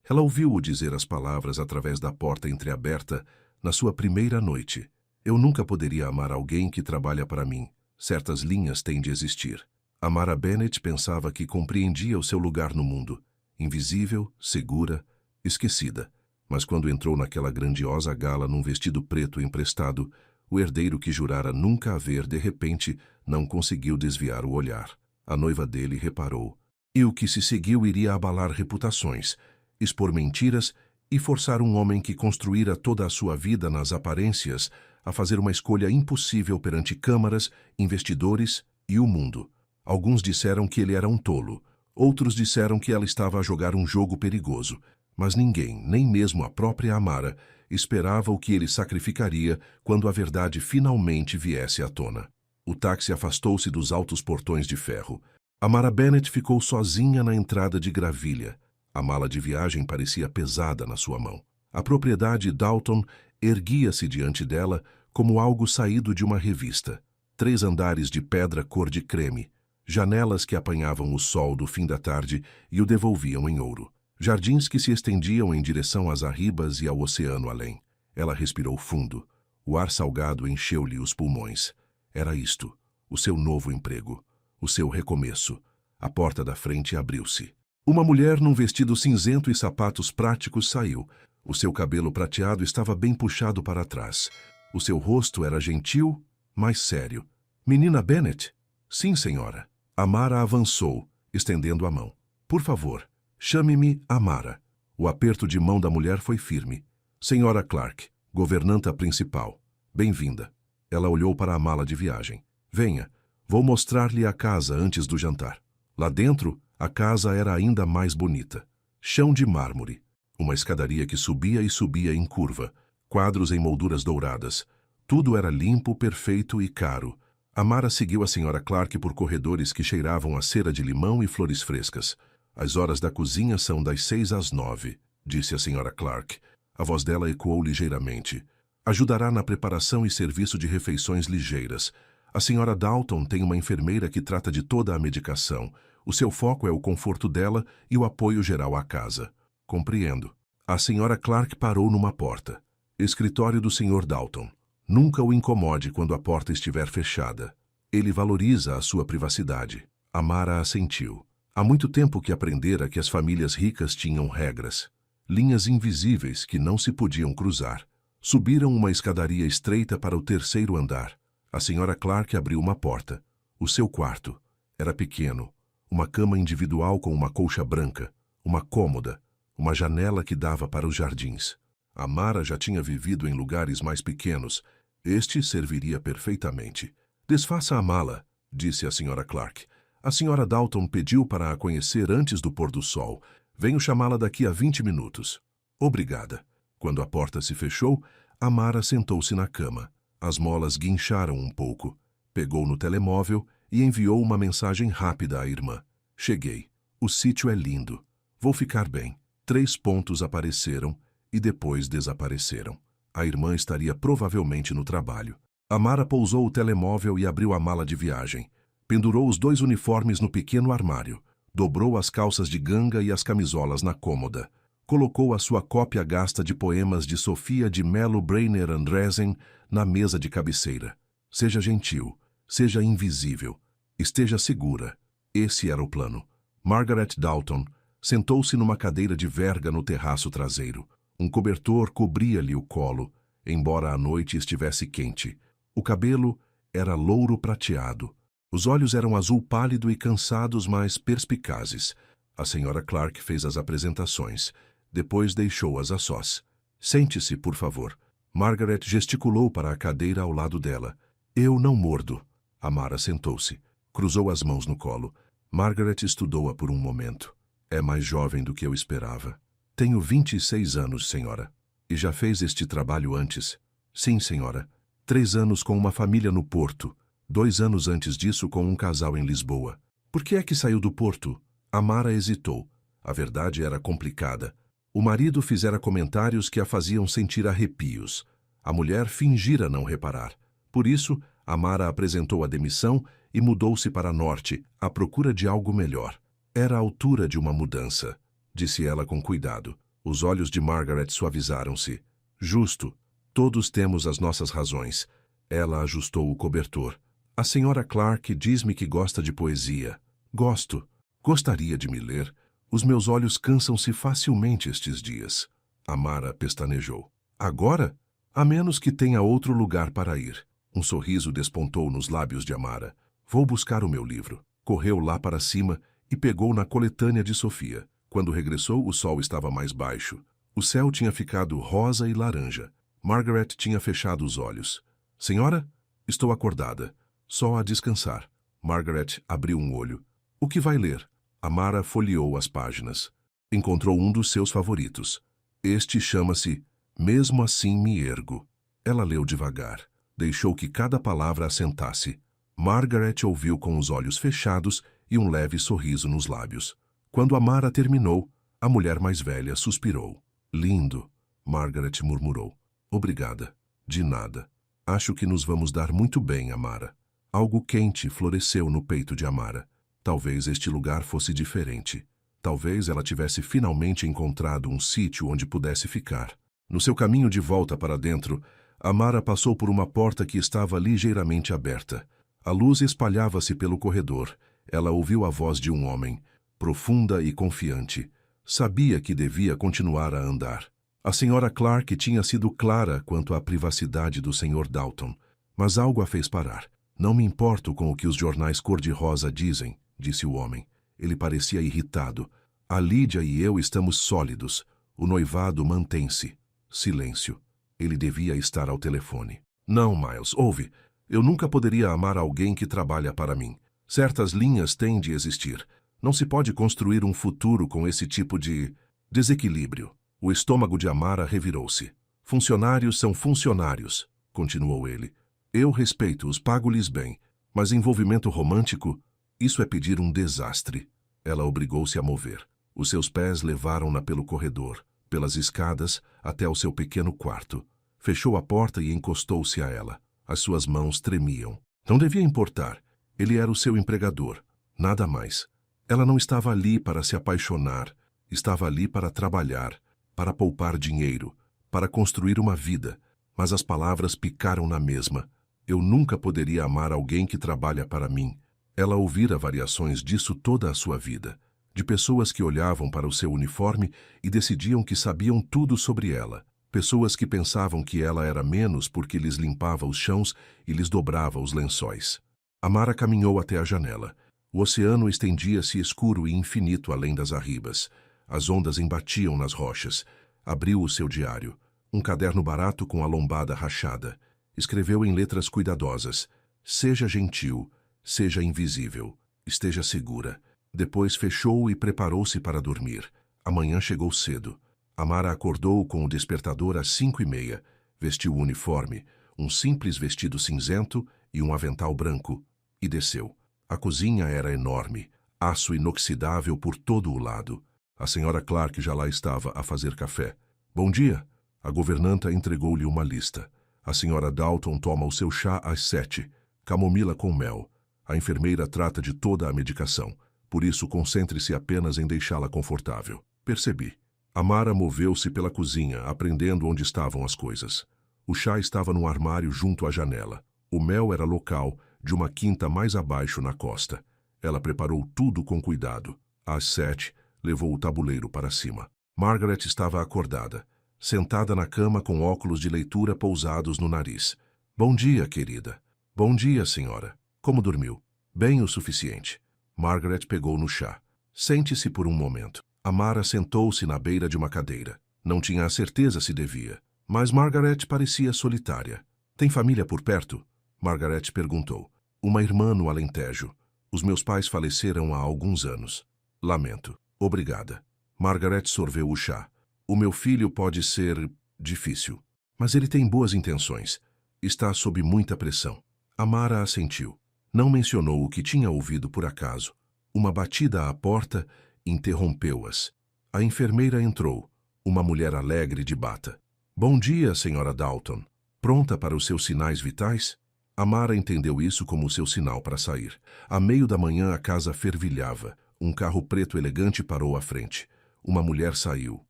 Ela ouviu-o dizer as palavras através da porta entreaberta na sua primeira noite. Eu nunca poderia amar alguém que trabalha para mim. Certas linhas têm de existir. Amara Bennet pensava que compreendia o seu lugar no mundo. Invisível, segura, esquecida. Mas quando entrou naquela grandiosa gala num vestido preto emprestado, o herdeiro que jurara nunca a ver, de repente, não conseguiu desviar o olhar. A noiva dele reparou. E o que se seguiu iria abalar reputações, expor mentiras e forçar um homem que construíra toda a sua vida nas aparências a fazer uma escolha impossível perante câmaras, investidores e o mundo. Alguns disseram que ele era um tolo, outros disseram que ela estava a jogar um jogo perigoso, mas ninguém, nem mesmo a própria Amara, esperava o que ele sacrificaria quando a verdade finalmente viesse à tona. O táxi afastou-se dos altos portões de ferro. Amara Bennet ficou sozinha na entrada de Gravilha. A mala de viagem parecia pesada na sua mão. A propriedade Dalton erguia-se diante dela como algo saído de uma revista. 3 andares de pedra cor de creme, janelas que apanhavam o sol do fim da tarde e o devolviam em ouro. Jardins que se estendiam em direção às arribas e ao oceano além. Ela respirou fundo. O ar salgado encheu-lhe os pulmões. Era isto, o seu novo emprego, o seu recomeço. A porta da frente abriu-se. Uma mulher num vestido cinzento e sapatos práticos saiu. O seu cabelo prateado estava bem puxado para trás. O seu rosto era gentil, mas sério. Menina Bennet? Sim, senhora. Amara avançou, estendendo a mão. Por favor, chame-me Amara. O aperto de mão da mulher foi firme. Senhora Clark, governanta principal. Bem-vinda. Ela olhou para a mala de viagem. Venha, vou mostrar-lhe a casa antes do jantar. Lá dentro, a casa era ainda mais bonita. Chão de mármore. Uma escadaria que subia e subia em curva. Quadros em molduras douradas. Tudo era limpo, perfeito e caro. Amara seguiu a senhora Clark por corredores que cheiravam a cera de limão e flores frescas. As horas da cozinha são das 6 às 9, disse a senhora Clark. A voz dela ecoou ligeiramente. Ajudará na preparação e serviço de refeições ligeiras. A senhora Dalton tem uma enfermeira que trata de toda a medicação. O seu foco é o conforto dela e o apoio geral à casa. Compreendo. A senhora Clark parou numa porta. Escritório do Sr. Dalton. Nunca o incomode quando a porta estiver fechada. Ele valoriza a sua privacidade. Amara assentiu. Há muito tempo que aprendera que as famílias ricas tinham regras. Linhas invisíveis que não se podiam cruzar. Subiram uma escadaria estreita para o 3º andar. A senhora Clark abriu uma porta. O seu quarto. Era pequeno. Uma cama individual com uma colcha branca. Uma cômoda. Uma janela que dava para os jardins. Amara já tinha vivido em lugares mais pequenos. Este serviria perfeitamente. Desfaça a mala, disse a senhora Clark. A senhora Dalton pediu para a conhecer antes do pôr do sol. Venho chamá-la daqui a 20 minutos. Obrigada. Quando a porta se fechou, Amara sentou-se na cama. As molas guincharam um pouco. Pegou no telemóvel e enviou uma mensagem rápida à irmã. Cheguei. O sítio é lindo. Vou ficar bem. 3 pontos apareceram e depois desapareceram. A irmã estaria provavelmente no trabalho. Amara pousou o telemóvel e abriu a mala de viagem. Pendurou os 2 uniformes no pequeno armário. Dobrou as calças de ganga e as camisolas na cômoda. Colocou a sua cópia gasta de poemas de Sofia de Mello Brainer Andressen na mesa de cabeceira. Seja gentil, seja invisível, esteja segura. Esse era o plano. Margaret Dalton sentou-se numa cadeira de verga no terraço traseiro. Um cobertor cobria-lhe o colo, embora a noite estivesse quente. O cabelo era louro prateado. Os olhos eram azul pálido e cansados, mas perspicazes. A senhora Clark fez as apresentações. Depois deixou-as a sós. Sente-se, por favor. Margaret gesticulou para a cadeira ao lado dela. Eu não mordo. Amara sentou-se. Cruzou as mãos no colo. Margaret estudou-a por um momento. É mais jovem do que eu esperava. Tenho 26 anos, senhora. E já fez este trabalho antes? Sim, senhora. 3 anos com uma família no Porto. 2 anos antes disso com um casal em Lisboa. Por que é que saiu do Porto? Amara hesitou. A verdade era complicada. O marido fizera comentários que a faziam sentir arrepios. A mulher fingira não reparar. Por isso, Amara apresentou a demissão e mudou-se para norte, à procura de algo melhor. Era a altura de uma mudança, disse ela com cuidado. Os olhos de Margaret suavizaram-se. Justo. Todos temos as nossas razões. Ela ajustou o cobertor. A senhora Clark diz-me que gosta de poesia. Gosto. Gostaria de me ler. Os meus olhos cansam-se facilmente estes dias. Amara pestanejou. Agora? A menos que tenha outro lugar para ir. Um sorriso despontou nos lábios de Amara. Vou buscar o meu livro. Correu lá para cima e pegou na coletânea de Sofia. Quando regressou, o sol estava mais baixo. O céu tinha ficado rosa e laranja. Margaret tinha fechado os olhos. Senhora? Estou acordada. Só a descansar. Margaret abriu um olho. O que vai ler? Amara folheou as páginas. Encontrou um dos seus favoritos. Este chama-se Mesmo Assim Me Ergo. Ela leu devagar. Deixou que cada palavra assentasse. Margaret ouviu com os olhos fechados e um leve sorriso nos lábios. Quando Amara terminou, a mulher mais velha suspirou. Lindo, Margaret murmurou. Obrigada. De nada. Acho que nos vamos dar muito bem, Amara. Algo quente floresceu no peito de Amara. Talvez este lugar fosse diferente. Talvez ela tivesse finalmente encontrado um sítio onde pudesse ficar. No seu caminho de volta para dentro, Amara passou por uma porta que estava ligeiramente aberta. A luz espalhava-se pelo corredor. Ela ouviu a voz de um homem, profunda e confiante. Sabia que devia continuar a andar. A senhora Clark tinha sido clara quanto à privacidade do Sr. Dalton, mas algo a fez parar. Não me importo com o que os jornais cor-de-rosa dizem, disse o homem. Ele parecia irritado. A Lídia e eu estamos sólidos. O noivado mantém-se. Silêncio. Ele devia estar ao telefone. Não, Miles, ouve. Eu nunca poderia amar alguém que trabalha para mim. Certas linhas têm de existir. Não se pode construir um futuro com esse tipo de desequilíbrio. O estômago de Amara revirou-se. Funcionários são funcionários, continuou ele. Eu respeito-os, pago-lhes bem. Mas envolvimento romântico, isso é pedir um desastre. Ela obrigou-se a mover. Os seus pés levaram-na pelo corredor, pelas escadas, até o seu pequeno quarto. Fechou a porta e encostou-se a ela. As suas mãos tremiam. Não devia importar. Ele era o seu empregador. Nada mais. Ela não estava ali para se apaixonar. Estava ali para trabalhar, para poupar dinheiro, para construir uma vida. Mas as palavras picaram na mesma. Eu nunca poderia amar alguém que trabalha para mim. Ela ouvira variações disso toda a sua vida. De pessoas que olhavam para o seu uniforme e decidiam que sabiam tudo sobre ela. Pessoas que pensavam que ela era menos porque lhes limpava os chãos e lhes dobrava os lençóis. Amara caminhou até a janela. O oceano estendia-se escuro e infinito além das arribas. As ondas embatiam nas rochas. Abriu o seu diário. Um caderno barato com a lombada rachada. Escreveu em letras cuidadosas. Seja gentil, seja invisível, esteja segura. Depois fechou e preparou-se para dormir. Amanhã chegou cedo. Amara acordou com o despertador às 5:30. Vestiu o uniforme, um simples vestido cinzento e um avental branco, e desceu. A cozinha era enorme, aço inoxidável por todo o lado. A senhora Clark já lá estava a fazer café. Bom dia. A governanta entregou-lhe uma lista. A senhora Dalton toma o seu chá às 7, camomila com mel. A enfermeira trata de toda a medicação. Por isso, concentre-se apenas em deixá-la confortável. Percebi. Amara moveu-se pela cozinha, aprendendo onde estavam as coisas. O chá estava num armário junto à janela. O mel era local, de uma quinta mais abaixo na costa. Ela preparou tudo com cuidado. Às 7, levou o tabuleiro para cima. Margaret estava acordada, sentada na cama com óculos de leitura pousados no nariz. Bom dia, querida. Bom dia, senhora. Como dormiu? Bem o suficiente. Margaret pegou no chá. Sente-se por um momento. Amara sentou-se na beira de uma cadeira. Não tinha a certeza se devia. Mas Margaret parecia solitária. Tem família por perto? Margaret perguntou. Uma irmã no Alentejo. Os meus pais faleceram há alguns anos. Lamento. Obrigada. Margaret sorveu o chá. O meu filho pode ser difícil. Mas ele tem boas intenções. Está sob muita pressão. Amara assentiu. Não mencionou o que tinha ouvido por acaso. Uma batida à porta interrompeu-as. A enfermeira entrou, uma mulher alegre de bata. Bom dia, senhora Dalton. Pronta para os seus sinais vitais? Amara entendeu isso como seu sinal para sair. À meio da manhã a casa fervilhava. Um carro preto elegante parou à frente. Uma mulher saiu.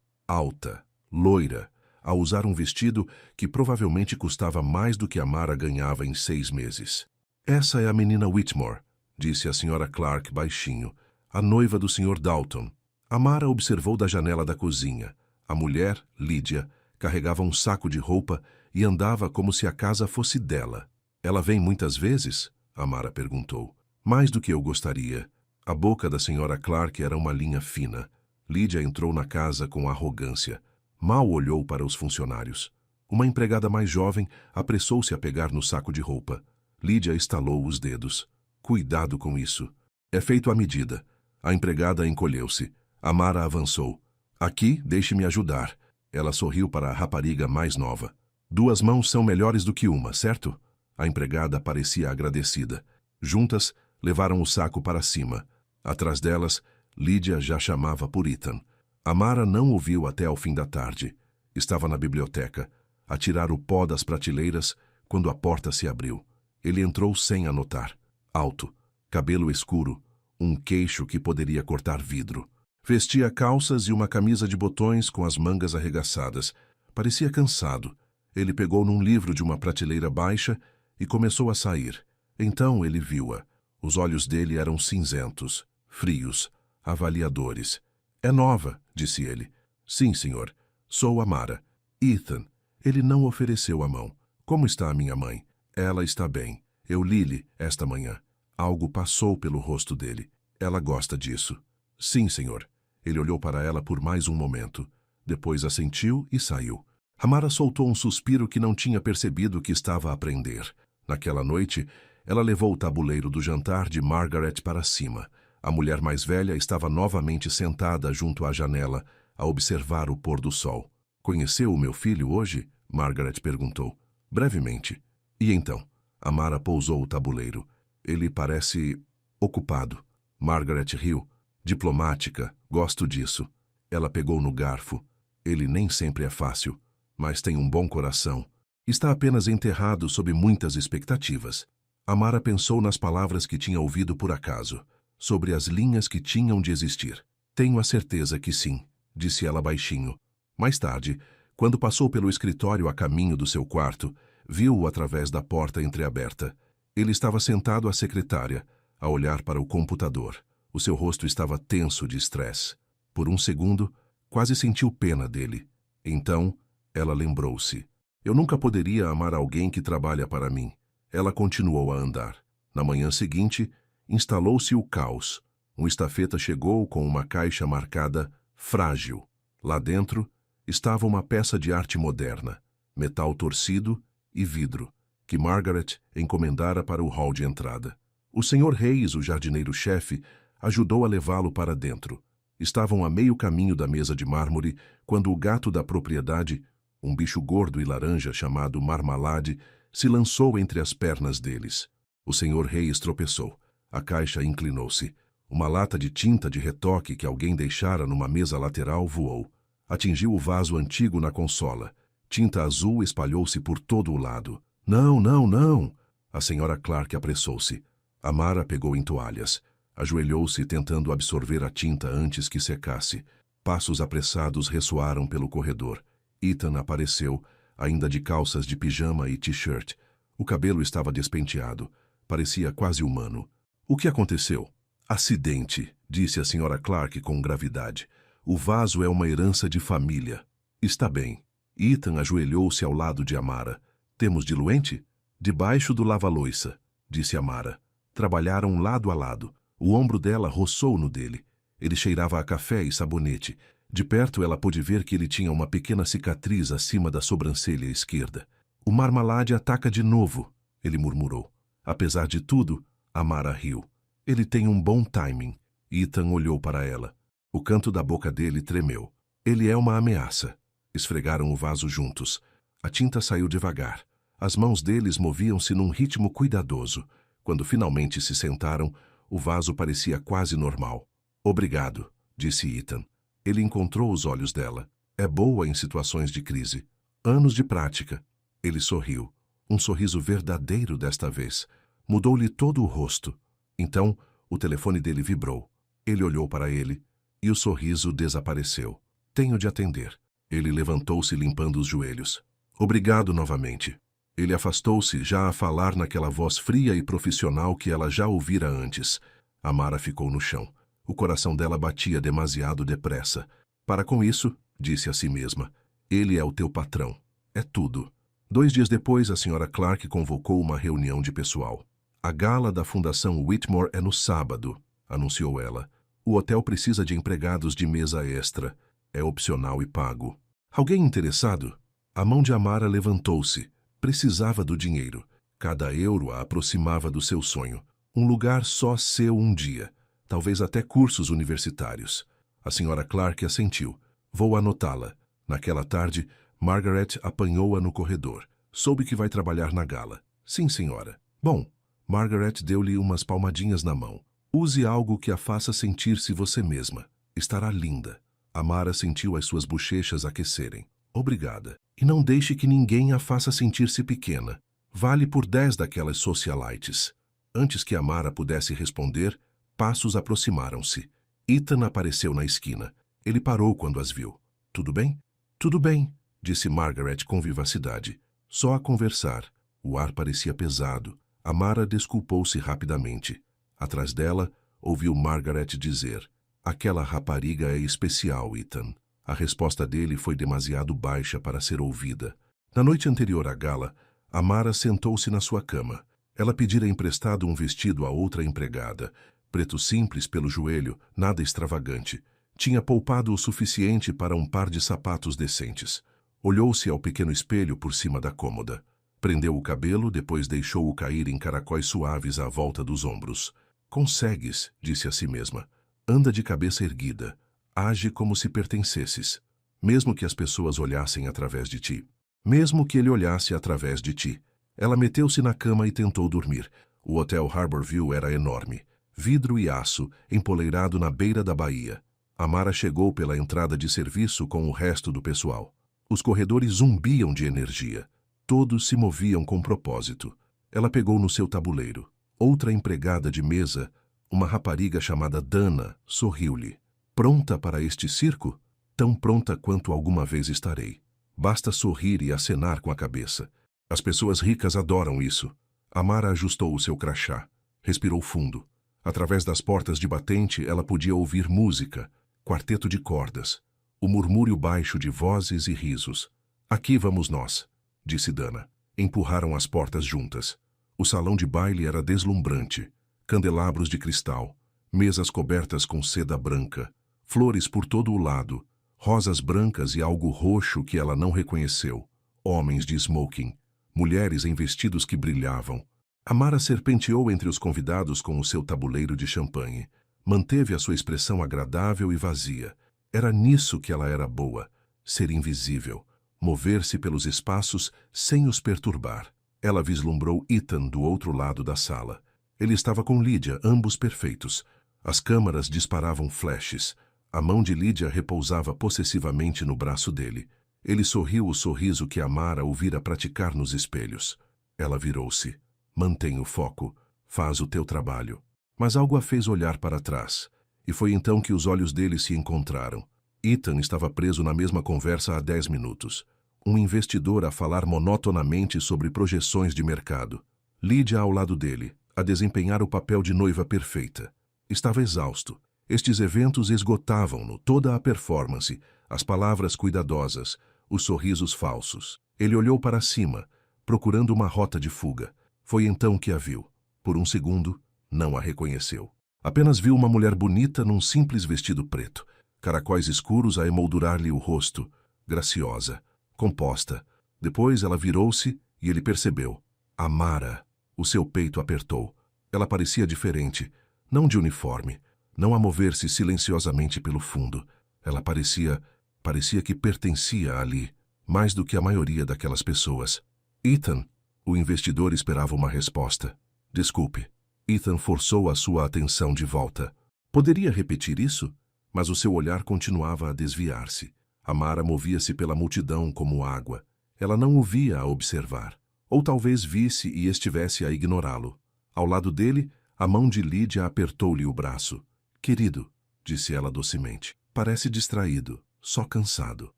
alta, loira, a usar um vestido que provavelmente custava mais do que Amara ganhava em 6 meses. Essa é a menina Whitmore, disse a Sra. Clark baixinho, a noiva do Sr. Dalton. Amara observou da janela da cozinha. A mulher, Lydia, carregava um saco de roupa e andava como se a casa fosse dela. Ela vem muitas vezes? Amara perguntou. Mais do que eu gostaria. A boca da Sra. Clark era uma linha fina. Lydia entrou na casa com arrogância. Mal olhou para os funcionários. Uma empregada mais jovem apressou-se a pegar no saco de roupa. Lydia estalou os dedos. Cuidado com isso. É feito à medida. A empregada encolheu-se. Amara avançou. Aqui, deixe-me ajudar. Ela sorriu para a rapariga mais nova. 2 mãos são melhores do que uma, certo? A empregada parecia agradecida. Juntas, levaram o saco para cima. Atrás delas, Lydia já chamava por Ethan. Amara não o viu até ao fim da tarde. Estava na biblioteca, a tirar o pó das prateleiras, quando a porta se abriu. Ele entrou sem anotar. Alto, cabelo escuro, um queixo que poderia cortar vidro. Vestia calças e uma camisa de botões com as mangas arregaçadas. Parecia cansado. Ele pegou num livro de uma prateleira baixa e começou a sair. Então ele viu-a. Os olhos dele eram cinzentos, frios, avaliadores. É nova, disse ele. Sim, senhor. Sou Amara. Ethan. Ele não ofereceu a mão. Como está a minha mãe? Ela está bem. Eu li-lhe esta manhã. Algo passou pelo rosto dele. Ela gosta disso. Sim, senhor. Ele olhou para ela por mais um momento. Depois assentiu e saiu. Amara soltou um suspiro que não tinha percebido que estava a aprender. Naquela noite, ela levou o tabuleiro do jantar de Margaret para cima. A mulher mais velha estava novamente sentada junto à janela, a observar o pôr do sol. Conheceu o meu filho hoje? Margaret perguntou. Brevemente. E então? Amara pousou o tabuleiro. Ele parece ocupado. Margaret riu. Diplomática, gosto disso. Ela pegou no garfo. Ele nem sempre é fácil, mas tem um bom coração. Está apenas enterrado sob muitas expectativas. Amara pensou nas palavras que tinha ouvido por acaso, sobre as linhas que tinham de existir. Tenho a certeza que sim, disse ela baixinho. Mais tarde, quando passou pelo escritório a caminho do seu quarto, viu-o através da porta entreaberta. Ele estava sentado à secretária, a olhar para o computador. O seu rosto estava tenso de estresse. Por um segundo, quase sentiu pena dele. Então, ela lembrou-se. Eu nunca poderia amar alguém que trabalha para mim. Ela continuou a andar. Na manhã seguinte, instalou-se o caos. Um estafeta chegou com uma caixa marcada frágil. Lá dentro estava uma peça de arte moderna, metal torcido e vidro, que Margaret encomendara para o hall de entrada. O Sr. Reis, o jardineiro-chefe, ajudou a levá-lo para dentro. Estavam a meio caminho da mesa de mármore quando o gato da propriedade, um bicho gordo e laranja chamado Marmalade, se lançou entre as pernas deles. O Sr. Reis tropeçou. A caixa inclinou-se. Uma lata de tinta de retoque que alguém deixara numa mesa lateral voou. Atingiu o vaso antigo na consola. Tinta azul espalhou-se por todo o lado. Não, não, não! A Sra. Clark apressou-se. Amara pegou em toalhas. Ajoelhou-se tentando absorver a tinta antes que secasse. Passos apressados ressoaram pelo corredor. Ethan apareceu, ainda de calças de pijama e t-shirt. O cabelo estava despenteado. Parecia quase humano. O que aconteceu? Acidente, disse a Sra. Clark com gravidade. O vaso é uma herança de família. Está bem. Ethan ajoelhou-se ao lado de Amara. Temos diluente? Debaixo do lava-loiça, disse Amara. Trabalharam lado a lado. O ombro dela roçou no dele. Ele cheirava a café e sabonete. De perto ela pôde ver que ele tinha uma pequena cicatriz acima da sobrancelha esquerda. O Marmalade ataca de novo, ele murmurou. Apesar de tudo, Amara riu. Ele tem um bom timing. Ethan olhou para ela. O canto da boca dele tremeu. Ele é uma ameaça. Esfregaram o vaso juntos. A tinta saiu devagar. As mãos deles moviam-se num ritmo cuidadoso. Quando finalmente se sentaram, o vaso parecia quase normal. Obrigado, disse Ethan. Ele encontrou os olhos dela. É boa em situações de crise. Anos de prática. Ele sorriu. Um sorriso verdadeiro desta vez. Mudou-lhe todo o rosto. Então, o telefone dele vibrou. Ele olhou para ele e o sorriso desapareceu. Tenho de atender. Ele levantou-se limpando os joelhos. Obrigado novamente. Ele afastou-se, já a falar naquela voz fria e profissional que ela já ouvira antes. Amara ficou no chão. O coração dela batia demasiado depressa. Para com isso, disse a si mesma. Ele é o teu patrão. É tudo. 2 dias depois, a Sra. Clark convocou uma reunião de pessoal. A gala da Fundação Whitmore é no sábado, anunciou ela. O hotel precisa de empregados de mesa extra. É opcional e pago. Alguém interessado? A mão de Amara levantou-se. Precisava do dinheiro. Cada euro a aproximava do seu sonho. Um lugar só seu um dia. Talvez até cursos universitários. A Sra. Clark assentiu. Vou anotá-la. Naquela tarde, Margaret apanhou-a no corredor. Soube que vai trabalhar na gala. Sim, senhora. Bom, Margaret deu-lhe umas palmadinhas na mão. Use algo que a faça sentir-se você mesma. Estará linda. Amara sentiu as suas bochechas aquecerem. Obrigada. E não deixe que ninguém a faça sentir-se pequena. Vale por 10 daquelas socialites. Antes que Amara pudesse responder, passos aproximaram-se. Ethan apareceu na esquina. Ele parou quando as viu. Tudo bem? Tudo bem, disse Margaret com vivacidade. Só a conversar. O ar parecia pesado. Amara desculpou-se rapidamente. Atrás dela, ouviu Margaret dizer: aquela rapariga é especial, Ethan. A resposta dele foi demasiado baixa para ser ouvida. Na noite anterior à gala, Amara sentou-se na sua cama. Ela pedira emprestado um vestido a outra empregada. Preto simples pelo joelho, nada extravagante. Tinha poupado o suficiente para um par de sapatos decentes. Olhou-se ao pequeno espelho por cima da cômoda. Prendeu o cabelo, depois deixou-o cair em caracóis suaves à volta dos ombros. Consegues, disse a si mesma. Anda de cabeça erguida. Age como se pertencesses. Mesmo que as pessoas olhassem através de ti. Mesmo que ele olhasse através de ti. Ela meteu-se na cama e tentou dormir. O hotel Harborview era enorme. Vidro e aço, empoleirado na beira da baía. Amara chegou pela entrada de serviço com o resto do pessoal. Os corredores zumbiam de energia. Todos se moviam com propósito. Ela pegou no seu tabuleiro. Outra empregada de mesa, uma rapariga chamada Dana, sorriu-lhe. Pronta para este circo? Tão pronta quanto alguma vez estarei. Basta sorrir e acenar com a cabeça. As pessoas ricas adoram isso. Amara ajustou o seu crachá. Respirou fundo. Através das portas de batente, ela podia ouvir música, quarteto de cordas, o murmúrio baixo de vozes e risos. Aqui vamos nós, disse Dana. Empurraram as portas juntas. O salão de baile era deslumbrante. Candelabros de cristal, mesas cobertas com seda branca, flores por todo o lado, rosas brancas e algo roxo que ela não reconheceu, homens de smoking, mulheres em vestidos que brilhavam. Amara serpenteou entre os convidados com o seu tabuleiro de champanhe. Manteve a sua expressão agradável e vazia. Era nisso que ela era boa, ser invisível, mover-se pelos espaços sem os perturbar. Ela vislumbrou Ethan do outro lado da sala. Ele estava com Lídia, ambos perfeitos. As câmaras disparavam flashes. A mão de Lídia repousava possessivamente no braço dele. Ele sorriu o sorriso que Amara ouvira praticar nos espelhos. Ela virou-se. Mantém o foco. Faz o teu trabalho. Mas algo a fez olhar para trás. E foi então que os olhos dele se encontraram. Ethan estava preso na mesma conversa há 10 minutos. Um investidor a falar monotonamente sobre projeções de mercado. Lídia ao lado dele, a desempenhar o papel de noiva perfeita. Estava exausto. Estes eventos esgotavam-no, toda a performance, as palavras cuidadosas, os sorrisos falsos. Ele olhou para cima, procurando uma rota de fuga. Foi então que a viu. Por um segundo, não a reconheceu. Apenas viu uma mulher bonita num simples vestido preto, caracóis escuros a emoldurar-lhe o rosto, graciosa, composta. Depois ela virou-se e ele percebeu. Amara. O seu peito apertou. Ela parecia diferente, não de uniforme, não a mover-se silenciosamente pelo fundo. Ela parecia que pertencia ali, mais do que a maioria daquelas pessoas. Ethan, o investidor esperava uma resposta. Desculpe. Ethan forçou a sua atenção de volta. Poderia repetir isso? Mas o seu olhar continuava a desviar-se. Amara movia-se pela multidão como água. Ela não o via a observar. Ou talvez visse e estivesse a ignorá-lo. Ao lado dele, a mão de Lídia apertou-lhe o braço. Querido, disse ela docemente, parece distraído. só cansado.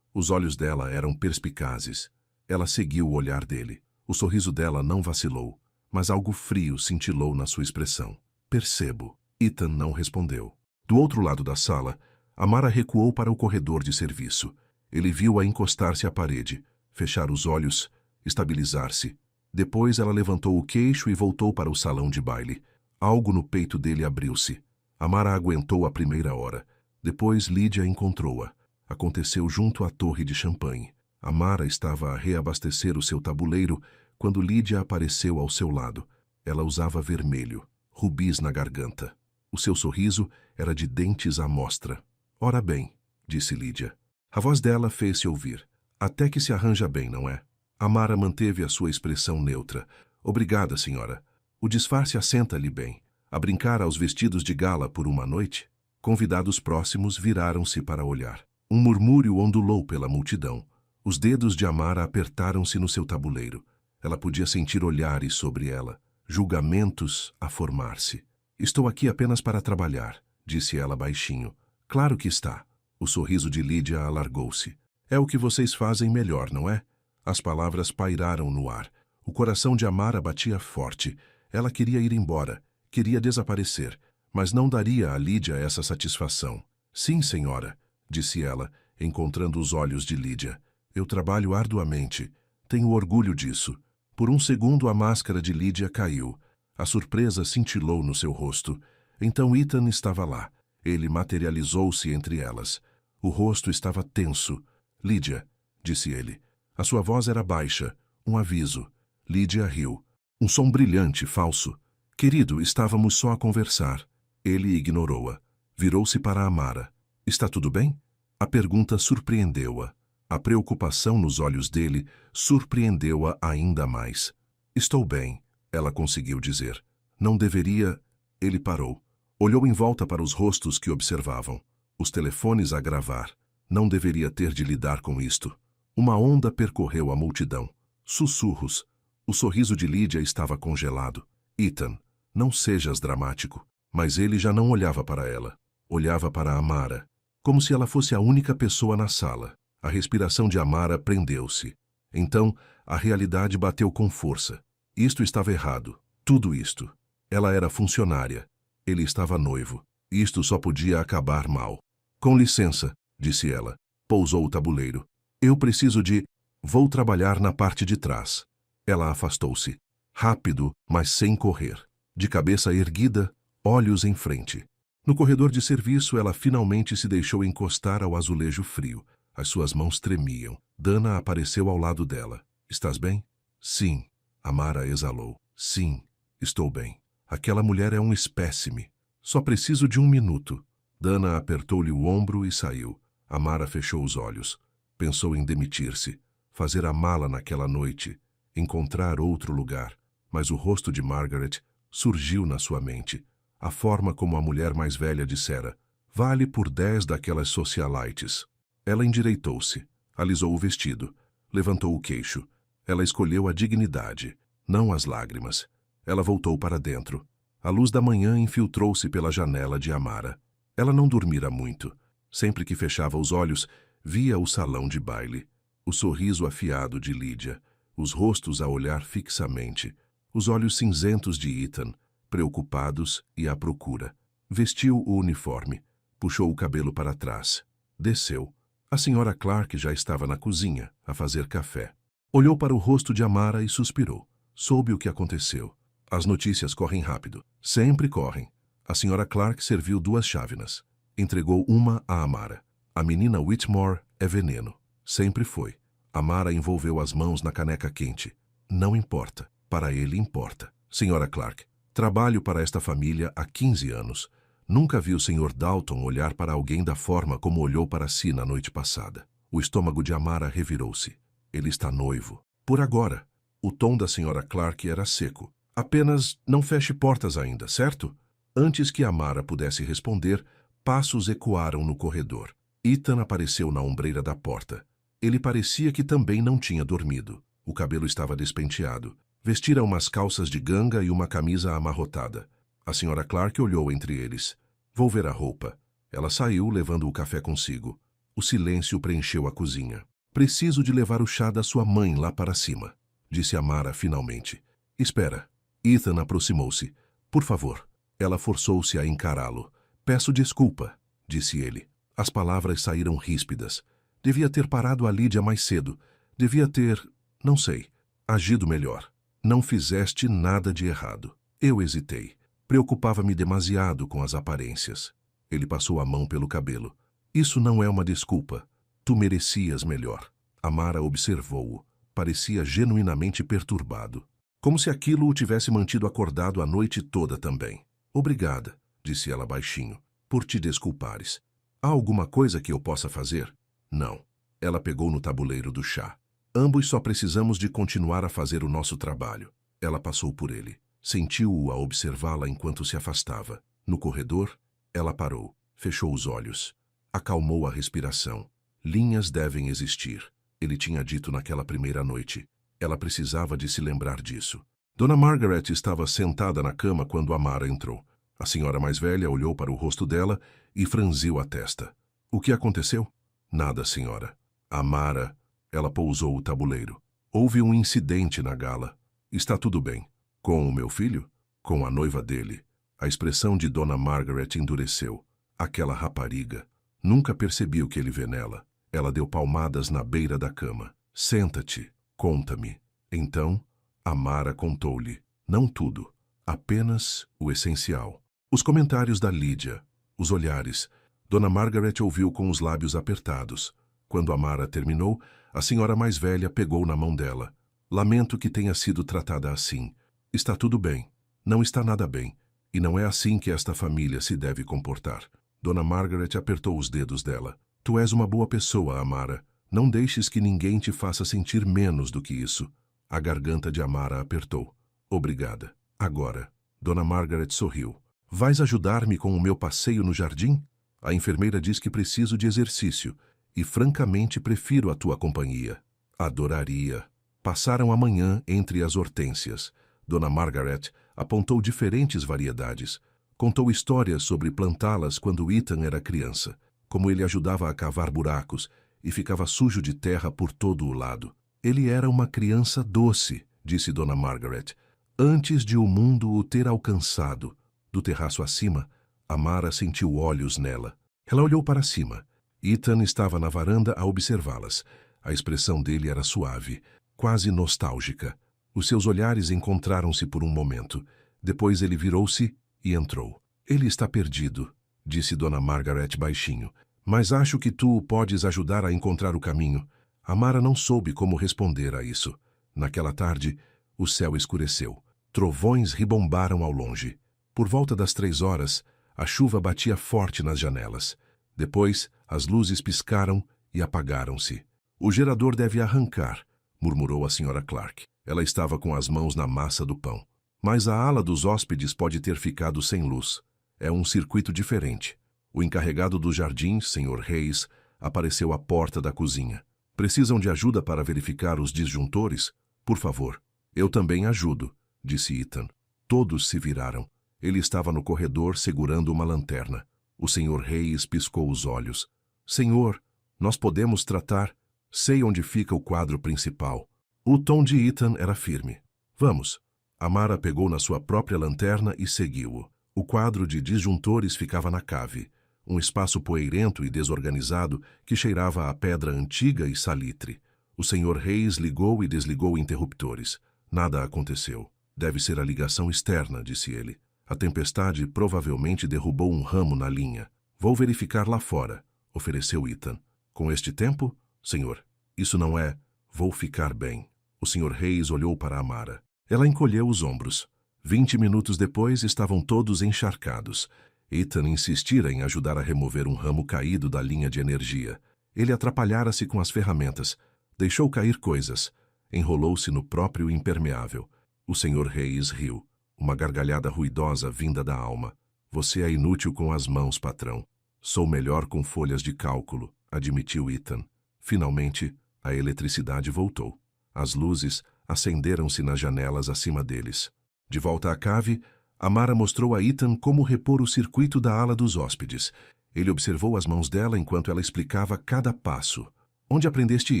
Os olhos dela eram perspicazes. Ela seguiu o olhar dele. O sorriso dela não vacilou, mas algo frio cintilou na sua expressão. Percebo. Ethan não respondeu. Do outro lado da sala, Amara recuou para o corredor de serviço. Ele viu-a encostar-se à parede, fechar os olhos, estabilizar-se. Depois ela levantou o queixo e voltou para o salão de baile. Algo no peito dele abriu-se. Amara aguentou a primeira hora. Depois Lídia encontrou-a. Aconteceu junto à torre de champanhe. Amara estava a reabastecer o seu tabuleiro quando Lídia apareceu ao seu lado. Ela usava vermelho, rubis na garganta. O seu sorriso era de dentes à mostra. Ora bem, disse Lídia. A voz dela fez-se ouvir. Até que se arranja bem, não é? Amara manteve a sua expressão neutra. Obrigada, senhora. O disfarce assenta-lhe bem. A brincar aos vestidos de gala por uma noite? Convidados próximos viraram-se para olhar. Um murmúrio ondulou pela multidão. Os dedos de Amara apertaram-se no seu tabuleiro. Ela podia sentir olhares sobre ela, julgamentos a formar-se. Estou aqui apenas para trabalhar, disse ela baixinho. Claro que está. O sorriso de Lídia alargou-se. É o que vocês fazem melhor, não é? As palavras pairaram no ar. O coração de Amara batia forte. Ela queria ir embora, queria desaparecer, mas não daria a Lídia essa satisfação. Sim, senhora, disse ela, encontrando os olhos de Lídia. Eu trabalho arduamente. Tenho orgulho disso. Por um segundo a máscara de Lídia caiu. A surpresa cintilou no seu rosto. Então Ethan estava lá. Ele materializou-se entre elas. O rosto estava tenso. Lídia, disse ele. A sua voz era baixa. Um aviso. Lídia riu. Um som brilhante, falso. Querido, estávamos só a conversar. Ele ignorou-a. Virou-se para Amara. Está tudo bem? A pergunta surpreendeu-a. A preocupação nos olhos dele surpreendeu-a ainda mais. Estou bem, ela conseguiu dizer. Não deveria... Ele parou. Olhou em volta para os rostos que observavam. Os telefones a gravar. Não deveria ter de lidar com isto. Uma onda percorreu a multidão. Sussurros. O sorriso de Lídia estava congelado. Ethan, não sejas dramático. Mas ele já não olhava para ela. Olhava para Amara, como se ela fosse a única pessoa na sala. A respiração de Amara prendeu-se. Então, a realidade bateu com força. Isto estava errado. Tudo isto. Ela era funcionária. Ele estava noivo. Isto só podia acabar mal. Com licença, disse ela. Pousou o tabuleiro. Eu preciso de... Vou trabalhar na parte de trás. Ela afastou-se. Rápido, mas sem correr. De cabeça erguida, olhos em frente. No corredor de serviço, ela finalmente se deixou encostar ao azulejo frio. As suas mãos tremiam. Dana apareceu ao lado dela. Estás bem? Sim. Amara exalou. Sim, estou bem. Aquela mulher é um espécime. Só preciso de 1 minuto. Dana apertou-lhe o ombro e saiu. Amara fechou os olhos. Pensou em demitir-se, fazer a mala naquela noite, encontrar outro lugar. Mas o rosto de Margaret surgiu na sua mente. A forma como a mulher mais velha dissera, vale por 10 daquelas socialites. Ela endireitou-se, alisou o vestido, levantou o queixo. Ela escolheu a dignidade, não as lágrimas. Ela voltou para dentro. A luz da manhã infiltrou-se pela janela de Amara. Ela não dormira muito. Sempre que fechava os olhos, via o salão de baile. O sorriso afiado de Lídia, os rostos a olhar fixamente, os olhos cinzentos de Ethan, preocupados e à procura. Vestiu o uniforme, puxou o cabelo para trás. Desceu. A senhora Clark já estava na cozinha, a fazer café. Olhou para o rosto de Amara e suspirou. Soube o que aconteceu. As notícias correm rápido. Sempre correm. A senhora Clark serviu 2 chávenas. Entregou uma a Amara. A menina Whitmore é veneno. Sempre foi. Amara envolveu as mãos na caneca quente. Não importa. Para ele importa. Senhora Clark, trabalho para esta família há 15 anos. Nunca vi o Sr. Dalton olhar para alguém da forma como olhou para si na noite passada. O estômago de Amara revirou-se. Ele está noivo. Por agora. O tom da Sra. Clark era seco. Apenas não feche portas ainda, certo? Antes que Amara pudesse responder, passos ecoaram no corredor. Ethan apareceu na ombreira da porta. Ele parecia que também não tinha dormido. O cabelo estava despenteado. Vestira umas calças de ganga e uma camisa amarrotada. A Sra. Clark olhou entre eles. Vou ver a roupa. Ela saiu, levando o café consigo. O silêncio preencheu a cozinha. Preciso de levar o chá da sua mãe lá para cima, disse Amara finalmente. Espera. Ethan aproximou-se. Por favor. Ela forçou-se a encará-lo. Peço desculpa, disse ele. As palavras saíram ríspidas. Devia ter parado a Lídia mais cedo. Devia ter, não sei, agido melhor. Não fizeste nada de errado. Eu hesitei. Preocupava-me demasiado com as aparências. Ele passou a mão pelo cabelo. Isso não é uma desculpa. Tu merecias melhor. Amara observou-o. Parecia genuinamente perturbado. Como se aquilo o tivesse mantido acordado a noite toda também. Obrigada, disse ela baixinho, por te desculpares. Há alguma coisa que eu possa fazer? Não. Ela pegou no tabuleiro do chá. Ambos só precisamos de continuar a fazer o nosso trabalho. Ela passou por ele. Sentiu-o a observá-la enquanto se afastava. No corredor, ela parou, fechou os olhos. Acalmou a respiração. Linhas devem existir, ele tinha dito naquela primeira noite. Ela precisava de se lembrar disso. Dona Margaret estava sentada na cama quando Amara entrou. A senhora mais velha olhou para o rosto dela e franziu a testa. O que aconteceu? Nada, senhora. Amara, ela pousou o tabuleiro. Houve um incidente na gala. Está tudo bem. Com o meu filho? Com a noiva dele. A expressão de Dona Margaret endureceu. Aquela rapariga. Nunca percebi o que ele vê nela. Ela deu palmadas na beira da cama. Senta-te. Conta-me. Então, Amara contou-lhe. Não tudo. Apenas o essencial. Os comentários da Lídia. Os olhares. Dona Margaret ouviu com os lábios apertados. Quando Amara terminou, a senhora mais velha pegou na mão dela. Lamento que tenha sido tratada assim. Está tudo bem. Não está nada bem. E não é assim que esta família se deve comportar. Dona Margaret apertou os dedos dela. Tu és uma boa pessoa, Amara. Não deixes que ninguém te faça sentir menos do que isso. A garganta de Amara apertou. Obrigada. Agora. Dona Margaret sorriu. Vais ajudar-me com o meu passeio no jardim? A enfermeira diz que preciso de exercício. E francamente prefiro a tua companhia. Adoraria. Passaram a manhã entre as hortênsias. Dona Margaret apontou diferentes variedades. Contou histórias sobre plantá-las quando Ethan era criança. Como ele ajudava a cavar buracos e ficava sujo de terra por todo o lado. Ele era uma criança doce, disse Dona Margaret, antes de o mundo o ter alcançado. Do terraço acima, Amara sentiu olhos nela. Ela olhou para cima. Ethan estava na varanda a observá-las. A expressão dele era suave, quase nostálgica. Os seus olhares encontraram-se por um momento. Depois ele virou-se e entrou. Ele está perdido, disse Dona Margaret baixinho. Mas acho que tu o podes ajudar a encontrar o caminho. Amara não soube como responder a isso. Naquela tarde, o céu escureceu. Trovões ribombaram ao longe. Por volta das 3 horas, a chuva batia forte nas janelas. Depois, as luzes piscaram e apagaram-se. O gerador deve arrancar, murmurou a senhora Clark. Ela estava com as mãos na massa do pão. Mas a ala dos hóspedes pode ter ficado sem luz. É um circuito diferente. O encarregado do jardim, Sr. Reis, apareceu à porta da cozinha. Precisam de ajuda para verificar os disjuntores? Por favor. Eu também ajudo, disse Ethan. Todos se viraram. Ele estava no corredor segurando uma lanterna. O Sr. Reis piscou os olhos. Senhor, nós podemos tratar. Sei onde fica o quadro principal. O tom de Ethan era firme. Vamos. Amara pegou na sua própria lanterna e seguiu-o. O quadro de disjuntores ficava na cave, um espaço poeirento e desorganizado que cheirava a pedra antiga e salitre. O Sr. Reis ligou e desligou interruptores. Nada aconteceu. Deve ser a ligação externa, disse ele. A tempestade provavelmente derrubou um ramo na linha. Vou verificar lá fora, ofereceu Ethan. Com este tempo? Senhor, isso não é... Vou ficar bem. O Sr. Reis olhou para Amara. Ela encolheu os ombros. 20 minutos depois, estavam todos encharcados. Ethan insistira em ajudar a remover um ramo caído da linha de energia. Ele atrapalhara-se com as ferramentas. Deixou cair coisas. Enrolou-se no próprio impermeável. O Sr. Reis riu. Uma gargalhada ruidosa vinda da alma. Você é inútil com as mãos, patrão. Sou melhor com folhas de cálculo, admitiu Ethan. Finalmente, a eletricidade voltou. As luzes acenderam-se nas janelas acima deles. De volta à cave, Amara mostrou a Ethan como repor o circuito da ala dos hóspedes. Ele observou as mãos dela enquanto ela explicava cada passo. Onde aprendeste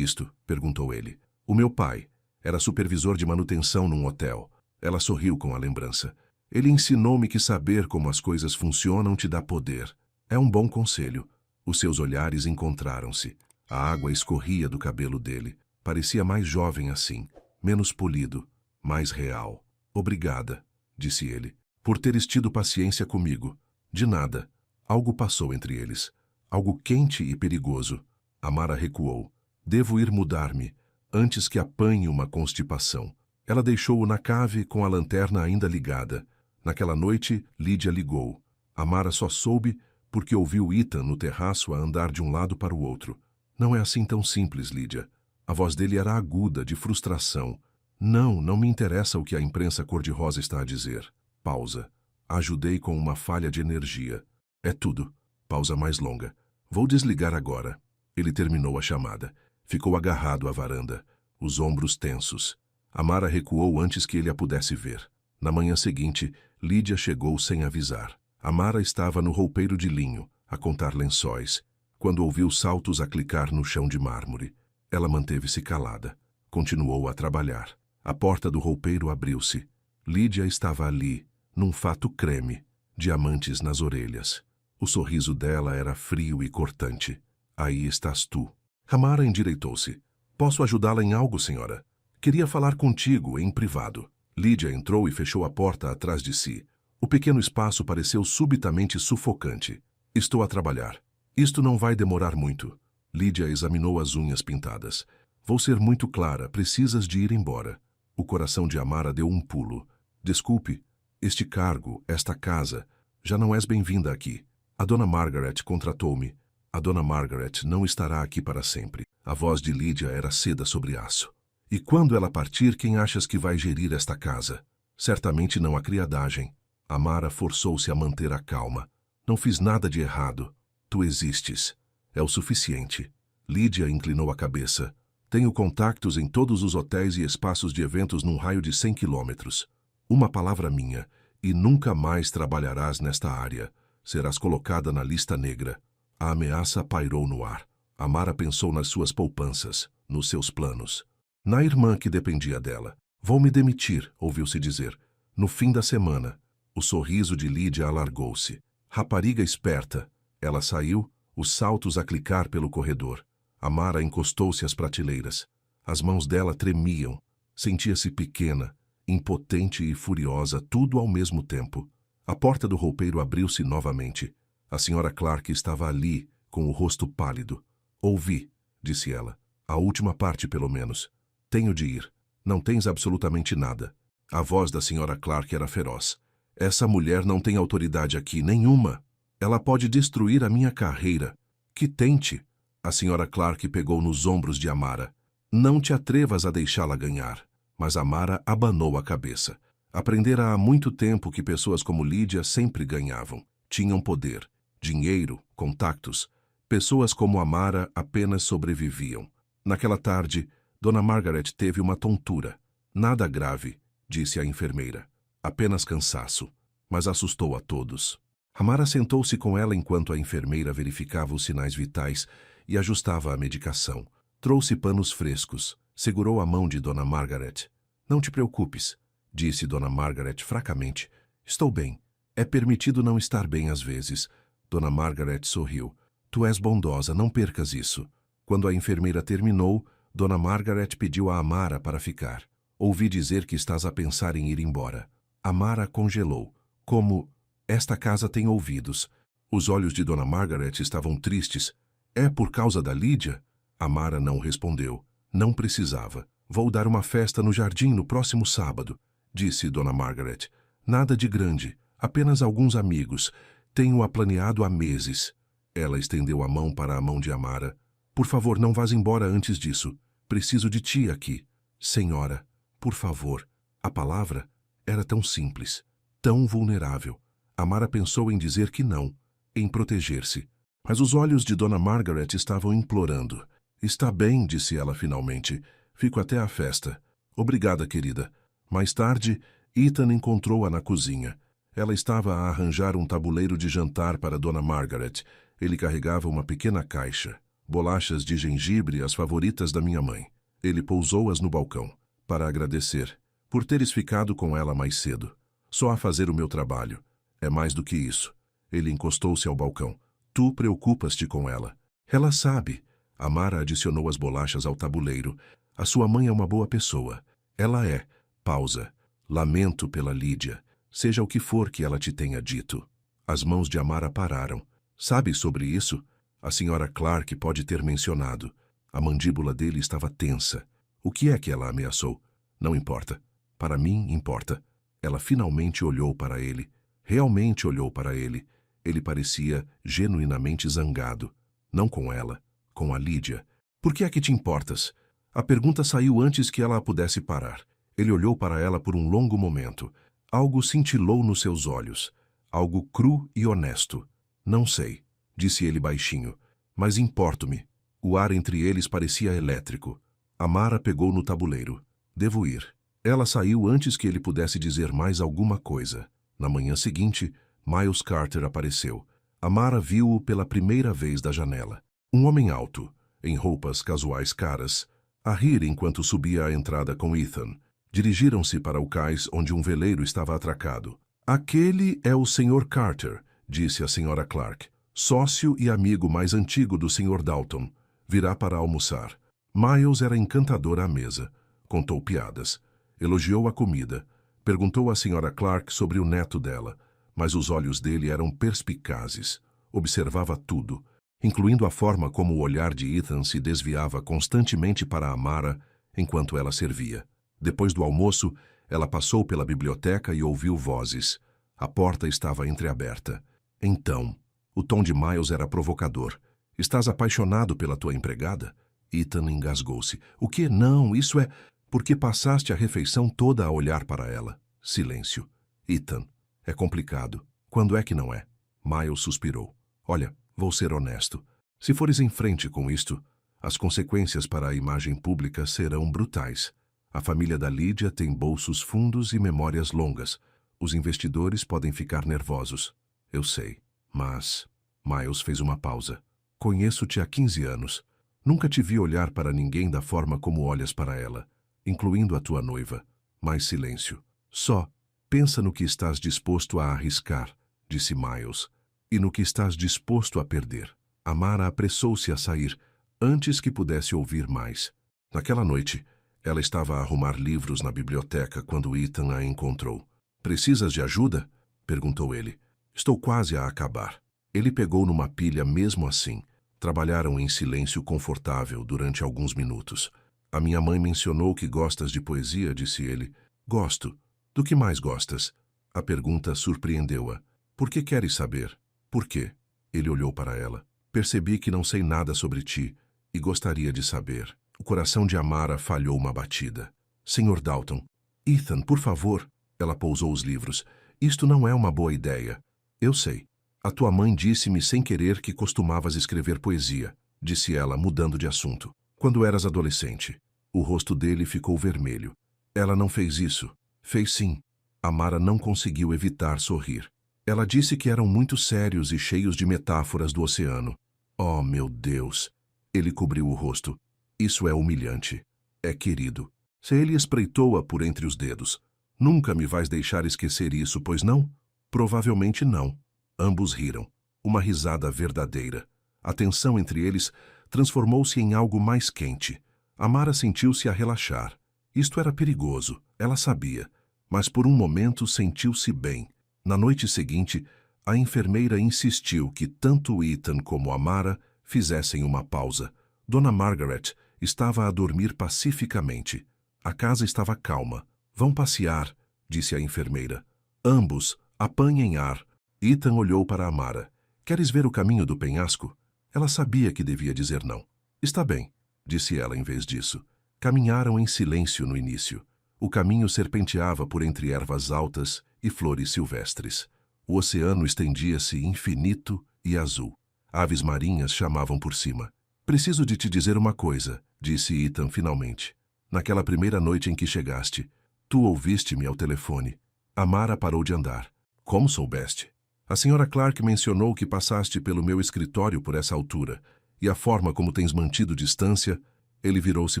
isto? Perguntou ele. O meu pai. Era supervisor de manutenção num hotel. Ela sorriu com a lembrança. Ele ensinou-me que saber como as coisas funcionam te dá poder. É um bom conselho. Os seus olhares encontraram-se. A água escorria do cabelo dele. Parecia mais jovem assim, menos polido, mais real. Obrigada, disse ele, por teres tido paciência comigo. De nada. Algo passou entre eles. Algo quente e perigoso. Amara recuou. Devo ir mudar-me, antes que apanhe uma constipação. Ela deixou-o na cave com a lanterna ainda ligada. Naquela noite, Lídia ligou. Amara só soube porque ouviu Ethan no terraço a andar de um lado para o outro. Não é assim tão simples, Lídia. A voz dele era aguda, de frustração. Não me interessa o que a imprensa cor-de-rosa está a dizer. Pausa. Ajudei com uma falha de energia. É tudo. Pausa mais longa. Vou desligar agora. Ele terminou a chamada. Ficou agarrado à varanda, os ombros tensos. Amara recuou antes que ele a pudesse ver. Na manhã seguinte, Lídia chegou sem avisar. Amara estava no roupeiro de linho, a contar lençóis, quando ouviu saltos a clicar no chão de mármore. Ela manteve-se calada. Continuou a trabalhar. A porta do roupeiro abriu-se. Lídia estava ali, num fato creme, diamantes nas orelhas. O sorriso dela era frio e cortante. Aí estás tu. Amara endireitou-se. Posso ajudá-la em algo, senhora? Queria falar contigo, em privado. Lídia entrou e fechou a porta atrás de si. O pequeno espaço pareceu subitamente sufocante. Estou a trabalhar. Isto não vai demorar muito. Lídia examinou as unhas pintadas. Vou ser muito clara, precisas de ir embora. O coração de Amara deu um pulo. Desculpe, este cargo, esta casa, já não és bem-vinda aqui. A dona Margaret contratou-me. A dona Margaret não estará aqui para sempre. A voz de Lídia era seda sobre aço. E quando ela partir, quem achas que vai gerir esta casa? Certamente não a criadagem. Amara forçou-se a manter a calma. Não fiz nada de errado. Tu existes. É o suficiente. Lídia inclinou a cabeça. Tenho contactos em todos os hotéis e espaços de eventos num raio de 100 quilômetros. Uma palavra minha, e nunca mais trabalharás nesta área. Serás colocada na lista negra. A ameaça pairou no ar. Amara pensou nas suas poupanças, nos seus planos. Na irmã que dependia dela. Vou me demitir, ouviu-se dizer. No fim da semana. O sorriso de Lídia alargou-se. Rapariga esperta. Ela saiu, os saltos a clicar pelo corredor. Amara encostou-se às prateleiras. As mãos dela tremiam. Sentia-se pequena, impotente e furiosa, tudo ao mesmo tempo. A porta do roupeiro abriu-se novamente. A senhora Clark estava ali, com o rosto pálido. Ouvi, disse ela. A última parte, pelo menos. Tenho de ir. Não tens absolutamente nada. A voz da senhora Clark era feroz. Essa mulher não tem autoridade aqui, nenhuma. Ela pode destruir a minha carreira. Que tente. A senhora Clark pegou nos ombros de Amara. Não te atrevas a deixá-la ganhar. Mas Amara abanou a cabeça. Aprendera há muito tempo que pessoas como Lídia sempre ganhavam. Tinham poder, dinheiro, contactos. Pessoas como Amara apenas sobreviviam. Naquela tarde, Dona Margaret teve uma tontura. Nada grave, disse a enfermeira. Apenas cansaço. Mas assustou a todos. Amara sentou-se com ela enquanto a enfermeira verificava os sinais vitais e ajustava a medicação. Trouxe panos frescos. Segurou a mão de Dona Margaret. Não te preocupes, disse Dona Margaret fracamente. Estou bem. É permitido não estar bem às vezes. Dona Margaret sorriu. Tu és bondosa, não percas isso. Quando a enfermeira terminou, Dona Margaret pediu a Amara para ficar. Ouvi dizer que estás a pensar em ir embora. Amara congelou. Como... Esta casa tem ouvidos. Os olhos de Dona Margaret estavam tristes. É por causa da Lídia? Amara não respondeu. Não precisava. Vou dar uma festa no jardim no próximo sábado, disse Dona Margaret. Nada de grande, apenas alguns amigos. Tenho-a planeado há meses. Ela estendeu a mão para a mão de Amara. Por favor, não vás embora antes disso. Preciso de ti aqui. Senhora, por favor. A palavra era tão simples, tão vulnerável. Amara pensou em dizer que não, em proteger-se. Mas os olhos de Dona Margaret estavam implorando. Está bem, disse ela finalmente. Fico até a festa. Obrigada, querida. Mais tarde, Ethan encontrou-a na cozinha. Ela estava a arranjar um tabuleiro de jantar para Dona Margaret. Ele carregava uma pequena caixa, bolachas de gengibre, as favoritas da minha mãe. Ele pousou-as no balcão, para agradecer, por teres ficado com ela mais cedo. Só a fazer o meu trabalho. É mais do que isso. Ele encostou-se ao balcão. Tu preocupas-te com ela. Ela sabe. Amara adicionou as bolachas ao tabuleiro. A sua mãe é uma boa pessoa. Ela é. Pausa. Lamento pela Lídia. Seja o que for que ela te tenha dito. As mãos de Amara pararam. Sabe sobre isso? A senhora Clark pode ter mencionado. A mandíbula dele estava tensa. O que é que ela ameaçou? Não importa. Para mim, importa. Ela finalmente olhou para ele. Realmente olhou para ele. Ele parecia genuinamente zangado. Não com ela, com a Lídia. Por que é que te importas? A pergunta saiu antes que ela a pudesse parar. Ele olhou para ela por um longo momento. Algo cintilou nos seus olhos. Algo cru e honesto. Não sei, disse ele baixinho, mas importo-me. O ar entre eles parecia elétrico. Amara pegou no tabuleiro. Devo ir. Ela saiu antes que ele pudesse dizer mais alguma coisa. Na manhã seguinte, Miles Carter apareceu. Amara viu-o pela primeira vez da janela. Um homem alto, em roupas casuais caras, a rir enquanto subia a entrada com Ethan. Dirigiram-se para o cais onde um veleiro estava atracado. Aquele é o Sr. Carter, disse a Sra. Clark, sócio e amigo mais antigo do Sr. Dalton. Virá para almoçar. Miles era encantador à mesa. Contou piadas. Elogiou a comida. Perguntou à Sra. Clark sobre o neto dela, mas os olhos dele eram perspicazes. Observava tudo, incluindo a forma como o olhar de Ethan se desviava constantemente para Amara enquanto ela servia. Depois do almoço, ela passou pela biblioteca e ouviu vozes. A porta estava entreaberta. Então, o tom de Miles era provocador. Estás apaixonado pela tua empregada? Ethan engasgou-se. O que? Não, isso é... Porque passaste a refeição toda a olhar para ela. Silêncio. Ethan, é complicado. Quando é que não é? Miles suspirou. Olha, vou ser honesto. Se fores em frente com isto, as consequências para a imagem pública serão brutais. A família da Lídia tem bolsos fundos e memórias longas. Os investidores podem ficar nervosos. Eu sei, mas... Miles fez uma pausa. Conheço-te há 15 anos. Nunca te vi olhar para ninguém da forma como olhas para ela, incluindo a tua noiva. Mais silêncio. Só pensa no que estás disposto a arriscar, disse Miles, e no que estás disposto a perder. Amara apressou-se a sair, antes que pudesse ouvir mais. Naquela noite, ela estava a arrumar livros na biblioteca quando Ethan a encontrou. Precisas de ajuda? Perguntou ele. Estou quase a acabar. Ele pegou numa pilha mesmo assim. Trabalharam em silêncio confortável durante alguns minutos. A minha mãe mencionou que gostas de poesia, disse ele. Gosto. Do que mais gostas? A pergunta surpreendeu-a. Por que queres saber? Por quê? Ele olhou para ela. Percebi que não sei nada sobre ti e gostaria de saber. O coração de Amara falhou uma batida. Sr. Dalton. Ethan, por favor. Ela pousou os livros. Isto não é uma boa ideia. Eu sei. A tua mãe disse-me sem querer que costumavas escrever poesia, disse ela, mudando de assunto. Quando eras adolescente. O rosto dele ficou vermelho. Ela não fez isso. Fez sim. Amara não conseguiu evitar sorrir. Ela disse que eram muito sérios e cheios de metáforas do oceano. Oh, meu Deus! Ele cobriu o rosto. Isso é humilhante. É querido. Se ele espreitou-a por entre os dedos. Nunca me vais deixar esquecer isso, pois não? Provavelmente não. Ambos riram. Uma risada verdadeira. A tensão entre eles transformou-se em algo mais quente. Amara sentiu-se a relaxar. Isto era perigoso, ela sabia. Mas por um momento sentiu-se bem. Na noite seguinte, a enfermeira insistiu que tanto Ethan como Amara fizessem uma pausa. Dona Margaret estava a dormir pacificamente. A casa estava calma. Vão passear, disse a enfermeira. Ambos apanhem ar. Ethan olhou para Amara. Queres ver o caminho do penhasco? Ela sabia que devia dizer não. Está bem, disse ela em vez disso. Caminharam em silêncio no início. O caminho serpenteava por entre ervas altas e flores silvestres. O oceano estendia-se infinito e azul. Aves marinhas chamavam por cima. Preciso de te dizer uma coisa, disse Ethan finalmente. Naquela primeira noite em que chegaste, tu ouviste-me ao telefone. Amara parou de andar. Como soubeste? A senhora Clark mencionou que passaste pelo meu escritório por essa altura, e a forma como tens mantido distância. Ele virou-se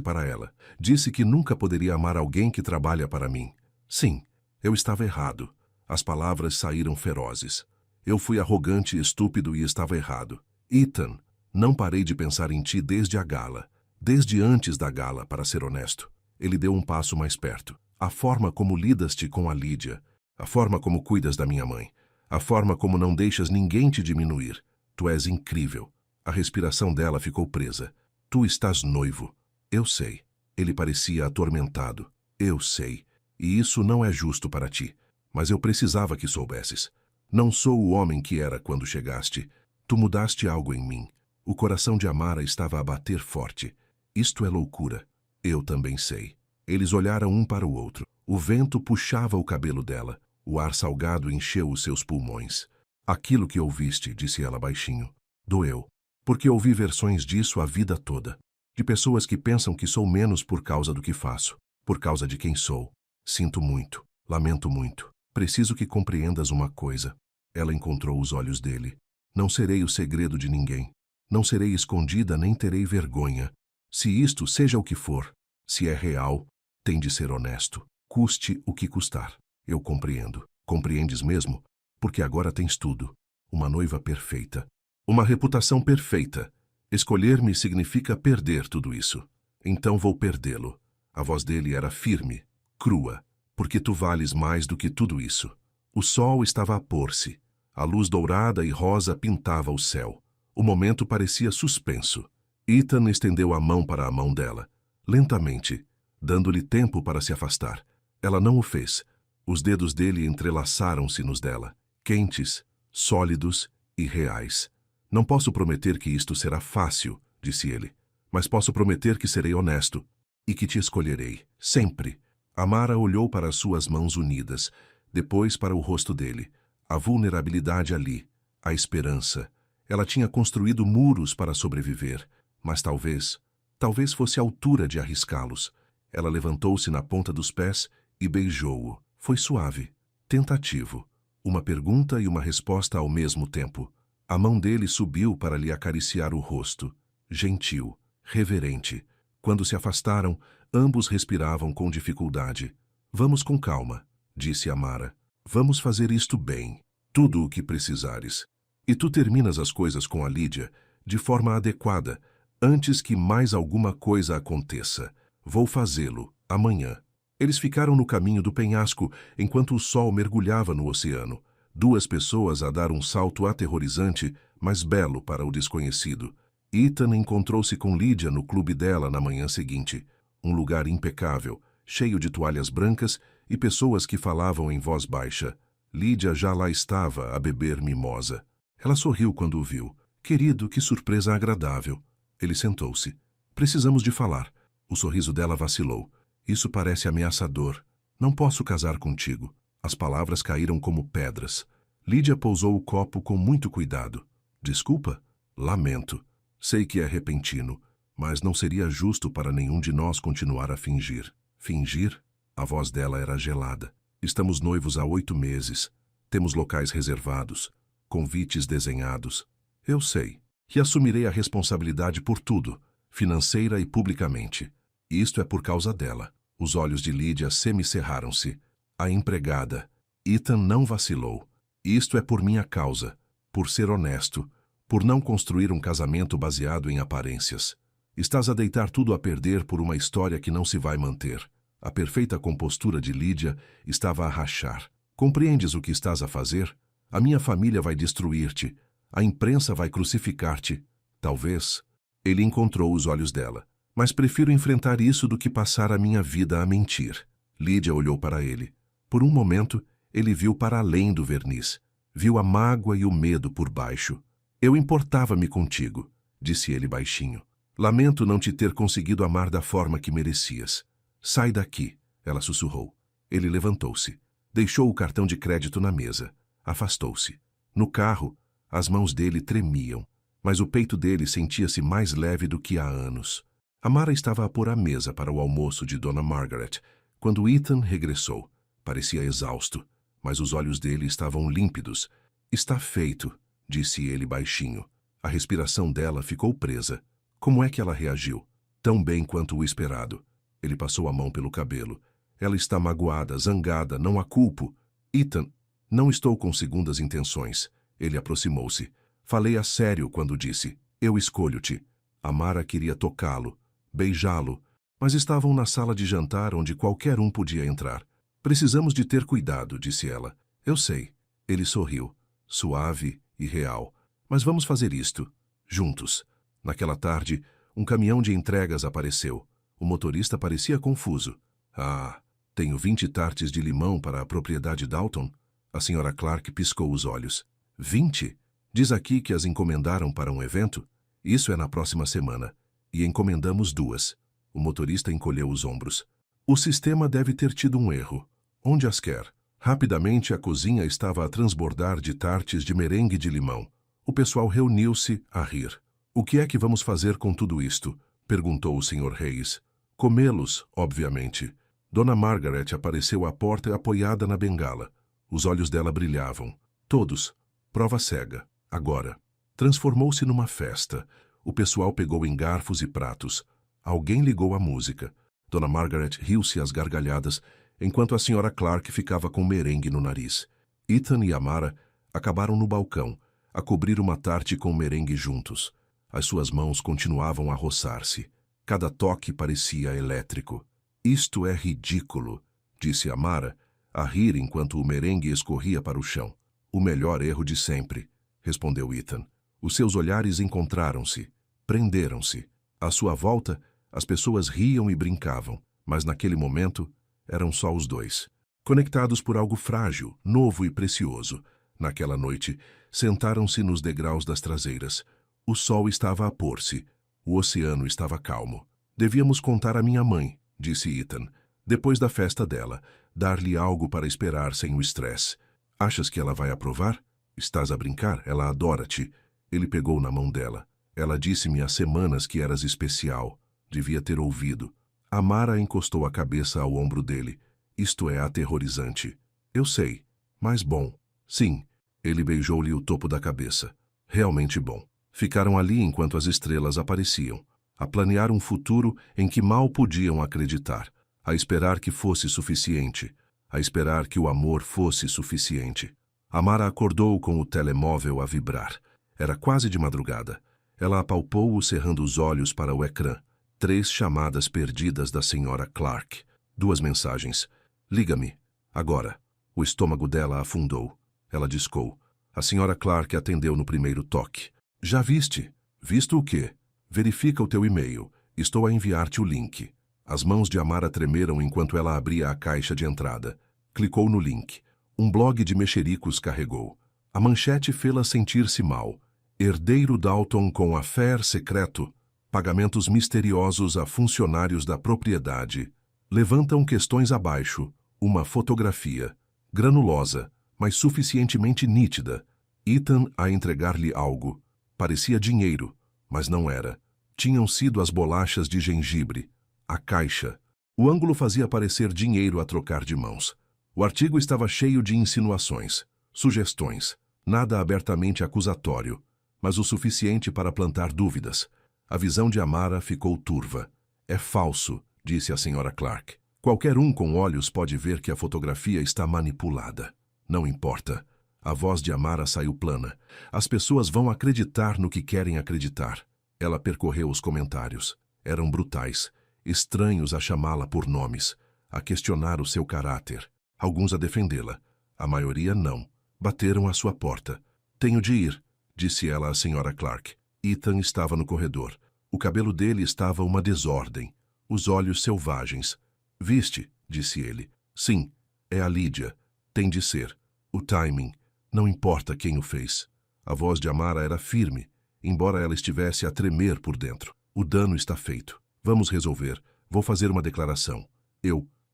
para ela. Disse que nunca poderia amar alguém que trabalha para mim. Sim, eu estava errado. As palavras saíram ferozes. Eu fui arrogante e estúpido e estava errado. Ethan, não parei de pensar em ti desde a gala. Desde antes da gala, para ser honesto. Ele deu um passo mais perto. A forma como lidas-te com a Lídia. A forma como cuidas da minha mãe. A forma como não deixas ninguém te diminuir. Tu és incrível. A respiração dela ficou presa. Tu estás noivo. Eu sei. Ele parecia atormentado. Eu sei. E isso não é justo para ti. Mas eu precisava que soubesses. Não sou o homem que era quando chegaste. Tu mudaste algo em mim. O coração de Amara estava a bater forte. Isto é loucura. Eu também sei. Eles olharam um para o outro. O vento puxava o cabelo dela. O ar salgado encheu os seus pulmões. Aquilo que ouviste, disse ela baixinho, doeu. Porque ouvi versões disso a vida toda. De pessoas que pensam que sou menos por causa do que faço. Por causa de quem sou. Sinto muito. Lamento muito. Preciso que compreendas uma coisa. Ela encontrou os olhos dele. Não serei o segredo de ninguém. Não serei escondida nem terei vergonha. Se isto seja o que for, se é real, tem de ser honesto. Custe o que custar. Eu compreendo. Compreendes mesmo? Porque agora tens tudo. Uma noiva perfeita. Uma reputação perfeita. Escolher-me significa perder tudo isso. Então vou perdê-lo. A voz dele era firme, crua. Porque tu vales mais do que tudo isso. O sol estava a pôr-se. A luz dourada e rosa pintava o céu. O momento parecia suspenso. Ethan estendeu a mão para a mão dela, lentamente, dando-lhe tempo para se afastar. Ela não o fez. Os dedos dele entrelaçaram-se nos dela, quentes, sólidos e reais. Não posso prometer que isto será fácil, disse ele, mas posso prometer que serei honesto e que te escolherei, sempre. Amara olhou para as suas mãos unidas, depois para o rosto dele. A vulnerabilidade ali, a esperança. Ela tinha construído muros para sobreviver, mas talvez fosse a altura de arriscá-los. Ela levantou-se na ponta dos pés e beijou-o. Foi suave, tentativo. Uma pergunta e uma resposta ao mesmo tempo. A mão dele subiu para lhe acariciar o rosto. Gentil, reverente. Quando se afastaram, ambos respiravam com dificuldade. Vamos com calma, disse Amara. Vamos fazer isto bem. Tudo o que precisares. E tu terminas as coisas com a Lídia de forma adequada, antes que mais alguma coisa aconteça. Vou fazê-lo, amanhã. Eles ficaram no caminho do penhasco enquanto o sol mergulhava no oceano. Duas pessoas a dar um salto aterrorizante, mas belo para o desconhecido. Ethan encontrou-se com Lídia no clube dela na manhã seguinte. Um lugar impecável, cheio de toalhas brancas e pessoas que falavam em voz baixa. Lídia já lá estava a beber mimosa. Ela sorriu quando o viu. Querido, que surpresa agradável. Ele sentou-se. Precisamos de falar. O sorriso dela vacilou. Isso parece ameaçador. Não posso casar contigo. As palavras caíram como pedras. Lídia pousou o copo com muito cuidado. Desculpa? Lamento. Sei que é repentino, mas não seria justo para nenhum de nós continuar a fingir. Fingir? A voz dela era gelada. Estamos noivos há 8 meses. Temos locais reservados, convites desenhados. Eu sei. E assumirei a responsabilidade por tudo, financeira e publicamente. Isto é por causa dela. Os olhos de Lídia semicerraram-se. A empregada. Ethan não vacilou. Isto é por minha causa, por ser honesto, por não construir um casamento baseado em aparências. Estás a deitar tudo a perder por uma história que não se vai manter. A perfeita compostura de Lídia estava a rachar. Compreendes o que estás a fazer? A minha família vai destruir-te. A imprensa vai crucificar-te. Talvez. Ele encontrou os olhos dela. Mas prefiro enfrentar isso do que passar a minha vida a mentir. Lídia olhou para ele. Por um momento, ele viu para além do verniz. Viu a mágoa e o medo por baixo. Eu importava-me contigo, disse ele baixinho. Lamento não te ter conseguido amar da forma que merecias. Sai daqui, ela sussurrou. Ele levantou-se. Deixou o cartão de crédito na mesa. Afastou-se. No carro, as mãos dele tremiam, mas o peito dele sentia-se mais leve do que há anos. Amara estava a pôr a mesa para o almoço de Dona Margaret, quando Ethan regressou. Parecia exausto, mas os olhos dele estavam límpidos. Está feito, disse ele baixinho. A respiração dela ficou presa. Como é que ela reagiu? Tão bem quanto o esperado. Ele passou a mão pelo cabelo. Ela está magoada, zangada, não a culpo. Ethan, não estou com segundas intenções. Ele aproximou-se. Falei a sério quando disse, eu escolho-te. Amara queria tocá-lo, beijá-lo, mas estavam na sala de jantar onde qualquer um podia entrar. Precisamos de ter cuidado, disse ela. Eu sei. Ele sorriu, suave e real. Mas vamos fazer isto, juntos. Naquela tarde, um caminhão de entregas apareceu. O motorista parecia confuso. Ah, tenho 20 tartes de limão para a propriedade Dalton? A senhora Clark piscou os olhos. 20? Diz aqui que as encomendaram para um evento? Isso é na próxima semana. E encomendamos 2. O motorista encolheu os ombros. O sistema deve ter tido um erro. Onde as quer? Rapidamente a cozinha estava a transbordar de tartes de merengue de limão. O pessoal reuniu-se a rir. O que é que vamos fazer com tudo isto? Perguntou o Sr. Reis. Comê-los, obviamente. Dona Margaret apareceu à porta apoiada na bengala. Os olhos dela brilhavam. Todos. Prova cega. Agora. Transformou-se numa festa. O pessoal pegou em garfos e pratos. Alguém ligou a música. Dona Margaret riu-se às gargalhadas, enquanto a Sra. Clark ficava com merengue no nariz. Ethan e Amara acabaram no balcão, a cobrir uma tarte com merengue juntos. As suas mãos continuavam a roçar-se. Cada toque parecia elétrico. Isto é ridículo, disse Amara, a rir enquanto o merengue escorria para o chão. O melhor erro de sempre, respondeu Ethan. Os seus olhares encontraram-se, prenderam-se. À sua volta, as pessoas riam e brincavam, mas naquele momento eram só os dois. Conectados por algo frágil, novo e precioso. Naquela noite, sentaram-se nos degraus das traseiras. O sol estava a pôr-se. O oceano estava calmo. Devíamos contar à minha mãe, disse Ethan, depois da festa dela, dar-lhe algo para esperar sem o estresse. Achas que ela vai aprovar? Estás a brincar? Ela adora-te. Ele pegou na mão dela. Ela disse-me há semanas que eras especial. Devia ter ouvido. Amara encostou a cabeça ao ombro dele. Isto é aterrorizante. Eu sei, mas bom. Sim. Ele beijou-lhe o topo da cabeça. Realmente bom. Ficaram ali enquanto as estrelas apareciam, a planear um futuro em que mal podiam acreditar, a esperar que fosse suficiente, a esperar que o amor fosse suficiente. Amara acordou com o telemóvel a vibrar. Era quase de madrugada. Ela apalpou-o cerrando os olhos para o ecrã. 3 chamadas perdidas da Sra. Clark. 2 mensagens. Liga-me. Agora. O estômago dela afundou. Ela discou. A Sra. Clark atendeu no primeiro toque. Já viste? Visto o quê? Verifica o teu e-mail. Estou a enviar-te o link. As mãos de Amara tremeram enquanto ela abria a caixa de entrada. Clicou no link. Um blog de mexericos carregou. A manchete fê-la sentir-se mal. Herdeiro Dalton com affair secreto. Pagamentos misteriosos a funcionários da propriedade. Levantam questões abaixo. Uma fotografia. Granulosa, mas suficientemente nítida. Ethan a entregar-lhe algo. Parecia dinheiro, mas não era. Tinham sido as bolachas de gengibre. A caixa. O ângulo fazia parecer dinheiro a trocar de mãos. O artigo estava cheio de insinuações, sugestões. Nada abertamente acusatório, mas o suficiente para plantar dúvidas. A visão de Amara ficou turva. É falso, disse a Sra. Clark. Qualquer um com olhos pode ver que a fotografia está manipulada. Não importa. A voz de Amara saiu plana. As pessoas vão acreditar no que querem acreditar. Ela percorreu os comentários. Eram brutais, estranhos a chamá-la por nomes, a questionar o seu caráter. Alguns a defendê-la. A maioria não. Bateram à sua porta. Tenho de ir, disse ela à Sra. Clark. Ethan estava no corredor. O cabelo dele estava uma desordem. Os olhos selvagens. Viste, disse ele. Sim, é a Lídia. Tem de ser. O timing. Não importa quem o fez. A voz de Amara era firme, embora ela estivesse a tremer por dentro. O dano está feito. Vamos resolver. Vou fazer uma declaração.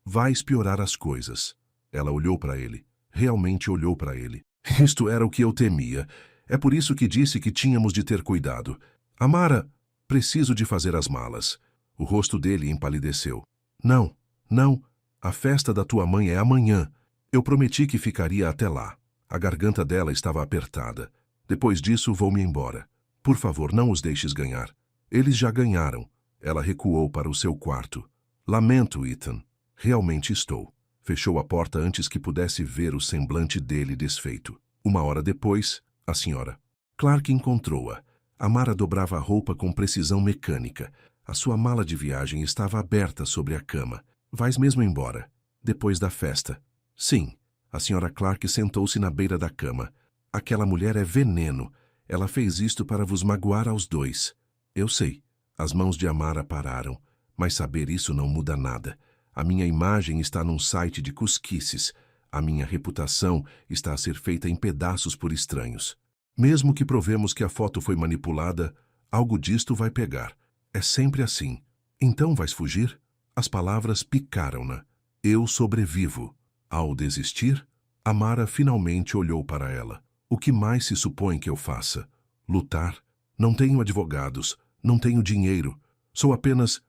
Vais piorar as coisas. Ela olhou para ele. Realmente olhou para ele. Isto era o que eu temia. É por isso que disse que tínhamos de ter cuidado. Amara, preciso de fazer as malas. O rosto dele empalideceu. Não. A festa da tua mãe é amanhã. Eu prometi que ficaria até lá. A garganta dela estava apertada. Depois disso, vou-me embora. Por favor, não os deixes ganhar. Eles já ganharam. Ela recuou para o seu quarto. Lamento, Ethan. Realmente estou. Fechou a porta antes que pudesse ver o semblante dele desfeito. 1 hora depois, a Sra. Clark encontrou-a. Amara dobrava a roupa com precisão mecânica. A sua mala de viagem estava aberta sobre a cama. Vais mesmo embora? Depois da festa? Sim. A Sra. Clark sentou-se na beira da cama. Aquela mulher é veneno. Ela fez isto para vos magoar aos dois. Eu sei. As mãos de Amara pararam. Mas saber isso não muda nada. A minha imagem está num site de cosquices. A minha reputação está a ser feita em pedaços por estranhos. Mesmo que provemos que a foto foi manipulada, algo disto vai pegar. É sempre assim. Então vais fugir? As palavras picaram-na. Eu sobrevivo. Ao desistir, Amara finalmente olhou para ela. O que mais se supõe que eu faça? Lutar? Não tenho advogados. Não tenho dinheiro. Sou apenas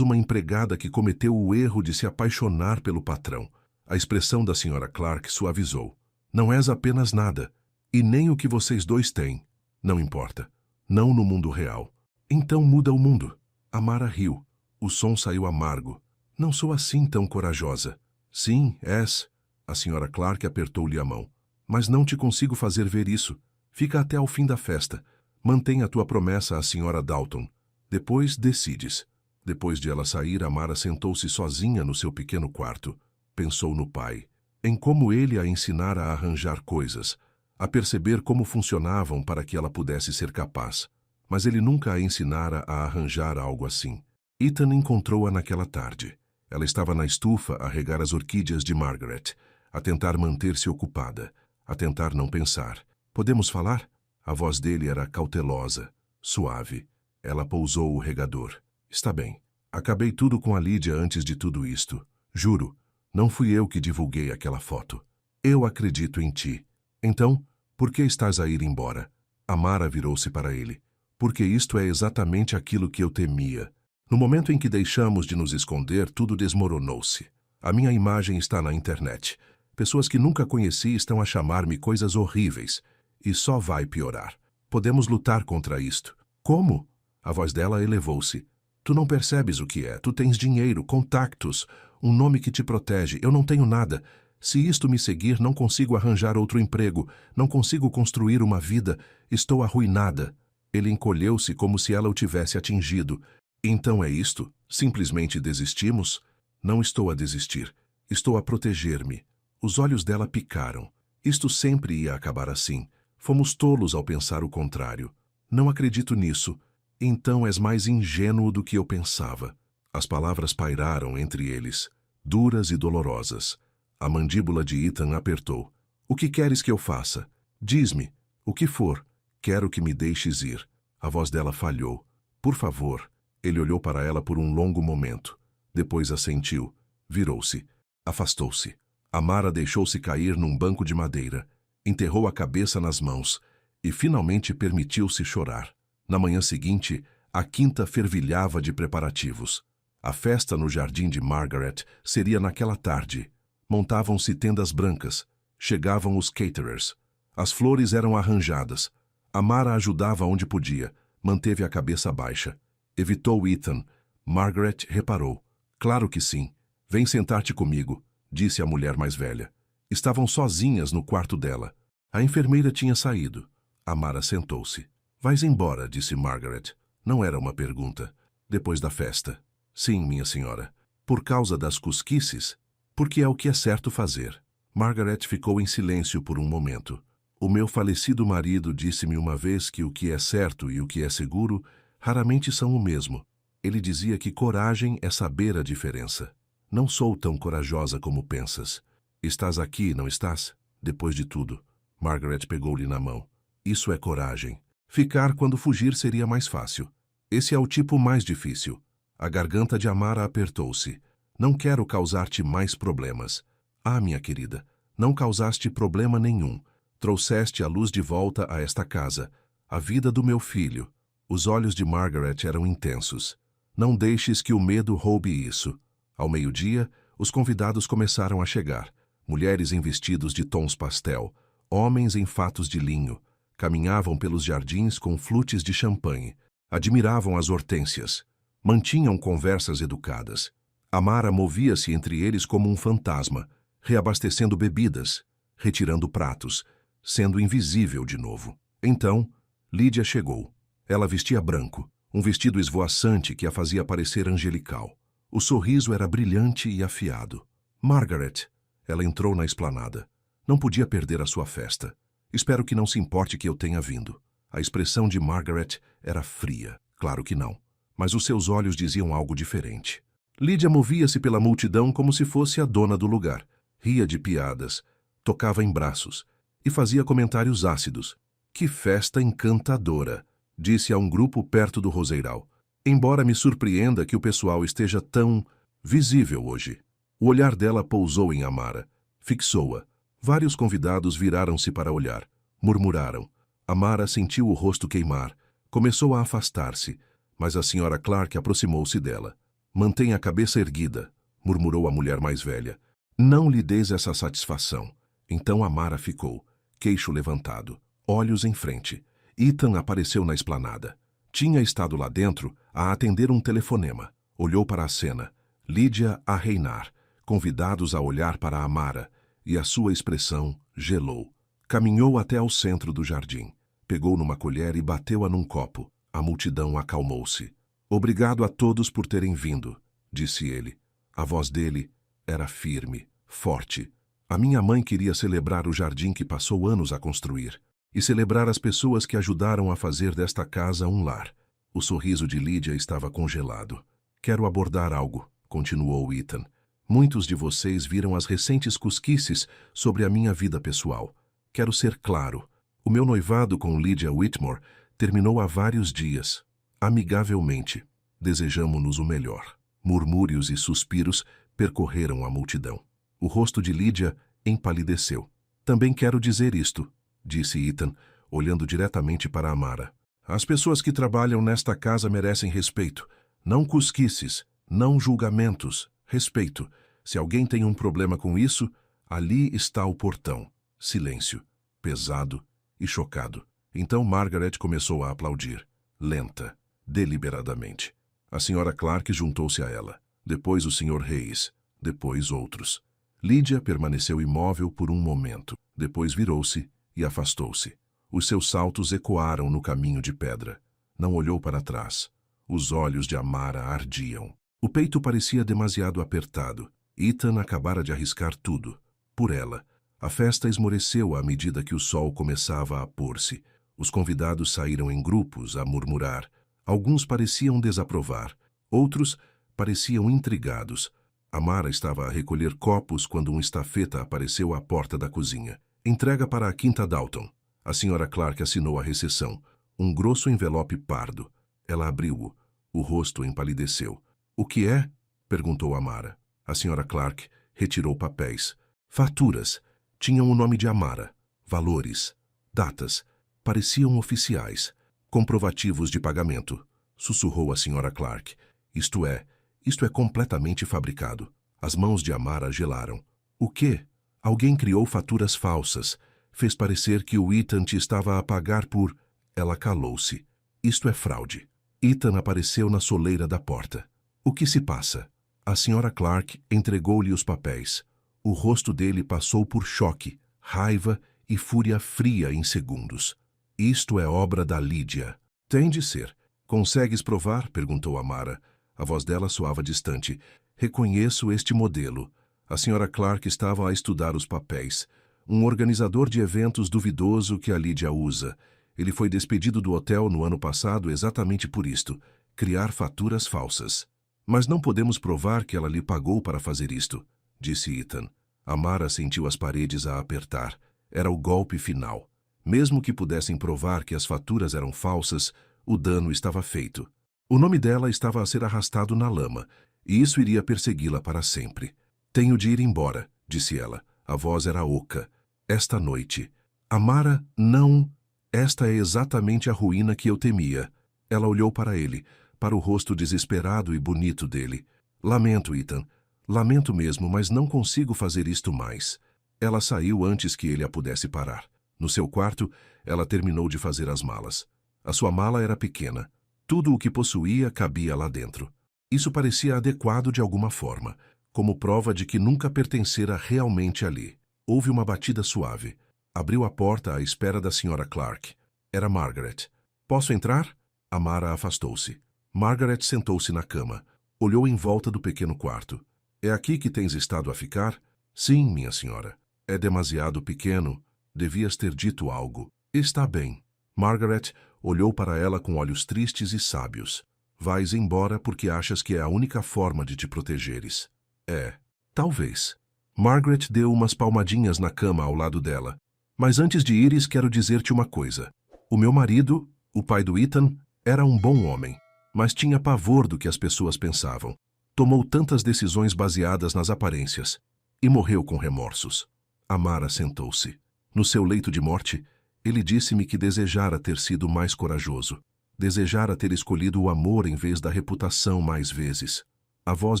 uma empregada que cometeu o erro de se apaixonar pelo patrão. A expressão da Sra. Clark suavizou. Não és apenas nada. E nem o que vocês dois têm. Não importa. Não no mundo real. Então muda o mundo. Amara riu. O som saiu amargo. Não sou assim tão corajosa. Sim, és. A Sra. Clark apertou-lhe a mão. Mas não te consigo fazer ver isso. Fica até ao fim da festa. Mantenha a tua promessa à Sra. Dalton. Depois decides. Depois de ela sair, Amara sentou-se sozinha no seu pequeno quarto. Pensou no pai. Em como ele a ensinara a arranjar coisas. A perceber como funcionavam para que ela pudesse ser capaz. Mas ele nunca a ensinara a arranjar algo assim. Ethan encontrou-a naquela tarde. Ela estava na estufa a regar as orquídeas de Margaret, a tentar manter-se ocupada, a tentar não pensar. Podemos falar? A voz dele era cautelosa, suave. Ela pousou o regador. Está bem. Acabei tudo com a Lídia antes de tudo isto. Juro, não fui eu que divulguei aquela foto. Eu acredito em ti. Então, por que estás a ir embora? Amara virou-se para ele. Porque isto é exatamente aquilo que eu temia. No momento em que deixamos de nos esconder, tudo desmoronou-se. A minha imagem está na internet. Pessoas que nunca conheci estão a chamar-me coisas horríveis. E só vai piorar. Podemos lutar contra isto. Como? A voz dela elevou-se. Tu não percebes o que é. Tu tens dinheiro, contactos, um nome que te protege. Eu não tenho nada. Se isto me seguir, não consigo arranjar outro emprego. Não consigo construir uma vida. Estou arruinada. Ele encolheu-se como se ela o tivesse atingido. Então é isto? Simplesmente desistimos? Não estou a desistir. Estou a proteger-me. Os olhos dela picaram. Isto sempre ia acabar assim. Fomos tolos ao pensar o contrário. Não acredito nisso. Então és mais ingênuo do que eu pensava. As palavras pairaram entre eles, duras e dolorosas. A mandíbula de Ethan apertou. O que queres que eu faça? Diz-me. O que for. Quero que me deixes ir. A voz dela falhou. Por favor. Ele olhou para ela por um longo momento. Depois assentiu. Virou-se. Afastou-se. Amara deixou-se cair num banco de madeira. Enterrou a cabeça nas mãos. E finalmente permitiu-se chorar. Na manhã seguinte, a quinta fervilhava de preparativos. A festa no jardim de Margaret seria naquela tarde. Montavam-se tendas brancas. Chegavam os caterers. As flores eram arranjadas. Amara ajudava onde podia. Manteve a cabeça baixa. Evitou Ethan. Margaret reparou. Claro que sim. Vem sentar-te comigo, disse a mulher mais velha. Estavam sozinhas no quarto dela. A enfermeira tinha saído. Amara sentou-se. Vais embora, disse Margaret. Não era uma pergunta. Depois da festa. Sim, minha senhora. Por causa das cosquices? Porque é o que é certo fazer. Margaret ficou em silêncio por um momento. O meu falecido marido disse-me uma vez que o que é certo e o que é seguro raramente são o mesmo. Ele dizia que coragem é saber a diferença. Não sou tão corajosa como pensas. Estás aqui, não estás? Depois de tudo. Margaret pegou-lhe na mão. Isso é coragem. Ficar quando fugir seria mais fácil. Esse é o tipo mais difícil. A garganta de Amara apertou-se. Não quero causar-te mais problemas. Ah, minha querida, não causaste problema nenhum. Trouxeste a luz de volta a esta casa. A vida do meu filho. Os olhos de Margaret eram intensos. Não deixes que o medo roube isso. Ao meio-dia, os convidados começaram a chegar. Mulheres em vestidos de tons pastel. Homens em fatos de linho caminhavam pelos jardins com flutes de champanhe, admiravam as hortênsias, mantinham conversas educadas. Amara movia-se entre eles como um fantasma, reabastecendo bebidas, retirando pratos, sendo invisível de novo. Então, Lídia chegou. Ela vestia branco, um vestido esvoaçante que a fazia parecer angelical. O sorriso era brilhante e afiado. Margaret, ela entrou na esplanada. Não podia perder a sua festa. Espero que não se importe que eu tenha vindo. A expressão de Margaret era fria. Claro que não. Mas os seus olhos diziam algo diferente. Lídia movia-se pela multidão como se fosse a dona do lugar. Ria de piadas, tocava em braços e fazia comentários ácidos. Que festa encantadora, disse a um grupo perto do roseiral. Embora me surpreenda que o pessoal esteja tão visível hoje. O olhar dela pousou em Amara. Fixou-a. Vários convidados viraram-se para olhar. Murmuraram. Amara sentiu o rosto queimar. Começou a afastar-se, mas a Sra. Clark aproximou-se dela. Mantenha a cabeça erguida, murmurou a mulher mais velha. Não lhe deis essa satisfação. Então Amara ficou, queixo levantado, olhos em frente. Ethan apareceu na esplanada. Tinha estado lá dentro a atender um telefonema. Olhou para a cena. Lídia a reinar, convidados a olhar para Amara, e a sua expressão gelou. Caminhou até ao centro do jardim. Pegou numa colher e bateu-a num copo. A multidão acalmou-se. Obrigado a todos por terem vindo, disse ele. A voz dele era firme, forte. A minha mãe queria celebrar o jardim que passou anos a construir e celebrar as pessoas que ajudaram a fazer desta casa um lar. O sorriso de Lídia estava congelado. Quero abordar algo, continuou Ethan. Muitos de vocês viram as recentes cosquices sobre a minha vida pessoal. Quero ser claro. O meu noivado com Lydia Whitmore terminou há vários dias. Amigavelmente. Desejamo-nos o melhor. Murmúrios e suspiros percorreram a multidão. O rosto de Lídia empalideceu. Também quero dizer isto, disse Ethan, olhando diretamente para Amara. As pessoas que trabalham nesta casa merecem respeito. Não cosquices, não julgamentos. Respeito. Se alguém tem um problema com isso, ali está o portão. Silêncio. Pesado e chocado. Então Margaret começou a aplaudir. Lenta. Deliberadamente. A Sra. Clark juntou-se a ela. Depois o Sr. Reis. Depois outros. Lídia permaneceu imóvel por um momento. Depois virou-se e afastou-se. Os seus saltos ecoaram no caminho de pedra. Não olhou para trás. Os olhos de Amara ardiam. O peito parecia demasiado apertado. Ethan acabara de arriscar tudo. Por ela. A festa esmoreceu à medida que o sol começava a pôr-se. Os convidados saíram em grupos a murmurar. Alguns pareciam desaprovar. Outros pareciam intrigados. Amara estava a recolher copos quando um estafeta apareceu à porta da cozinha. Entrega para a Quinta Dalton. A Sra. Clark assinou a recepção. Um grosso envelope pardo. Ela abriu-o. O rosto empalideceu. O que é? Perguntou Amara. A Sra. Clark retirou papéis. Faturas. Tinham o nome de Amara. Valores. Datas. Pareciam oficiais. Comprovativos de pagamento. Sussurrou a Sra. Clark. Isto é completamente fabricado. As mãos de Amara gelaram. O quê? Alguém criou faturas falsas. Fez parecer que o Ethan te estava a pagar por... Ela calou-se. Isto é fraude. Ethan apareceu na soleira da porta. O que se passa? A Sra. Clark entregou-lhe os papéis. O rosto dele passou por choque, raiva e fúria fria em segundos. Isto é obra da Lídia. Tem de ser. Consegues provar? Perguntou Amara. A voz dela soava distante. Reconheço este modelo. A Sra. Clark estava a estudar os papéis. Um organizador de eventos duvidoso que a Lídia usa. Ele foi despedido do hotel no ano passado exatamente por isto. Criar faturas falsas. Mas não podemos provar que ela lhe pagou para fazer isto, disse Ethan. Amara sentiu as paredes a apertar. Era o golpe final. Mesmo que pudessem provar que as faturas eram falsas, o dano estava feito. O nome dela estava a ser arrastado na lama, e isso iria persegui-la para sempre. Tenho de ir embora, disse ela. A voz era oca. Esta noite. Amara, não. Esta é exatamente a ruína que eu temia. Ela olhou para ele, para o rosto desesperado e bonito dele. Lamento, Ethan. Lamento mesmo, mas não consigo fazer isto mais. Ela saiu antes que ele a pudesse parar. No seu quarto, ela terminou de fazer as malas. A sua mala era pequena. Tudo o que possuía cabia lá dentro. Isso parecia adequado de alguma forma, como prova de que nunca pertencera realmente ali. Houve uma batida suave. Abriu a porta à espera da Sra. Clark. Era Margaret. Posso entrar? Amara afastou-se. Margaret sentou-se na cama. Olhou em volta do pequeno quarto. É aqui que tens estado a ficar? Sim, minha senhora. É demasiado pequeno. Devias ter dito algo. Está bem. Margaret olhou para ela com olhos tristes e sábios. Vais embora porque achas que é a única forma de te protegeres. É. Talvez. Margaret deu umas palmadinhas na cama ao lado dela. Mas antes de ires, quero dizer-te uma coisa. O meu marido, o pai do Ethan, era um bom homem, mas tinha pavor do que as pessoas pensavam. Tomou tantas decisões baseadas nas aparências e morreu com remorsos. Amara sentou-se. No seu leito de morte, ele disse-me que desejara ter sido mais corajoso. Desejara ter escolhido o amor em vez da reputação mais vezes. A voz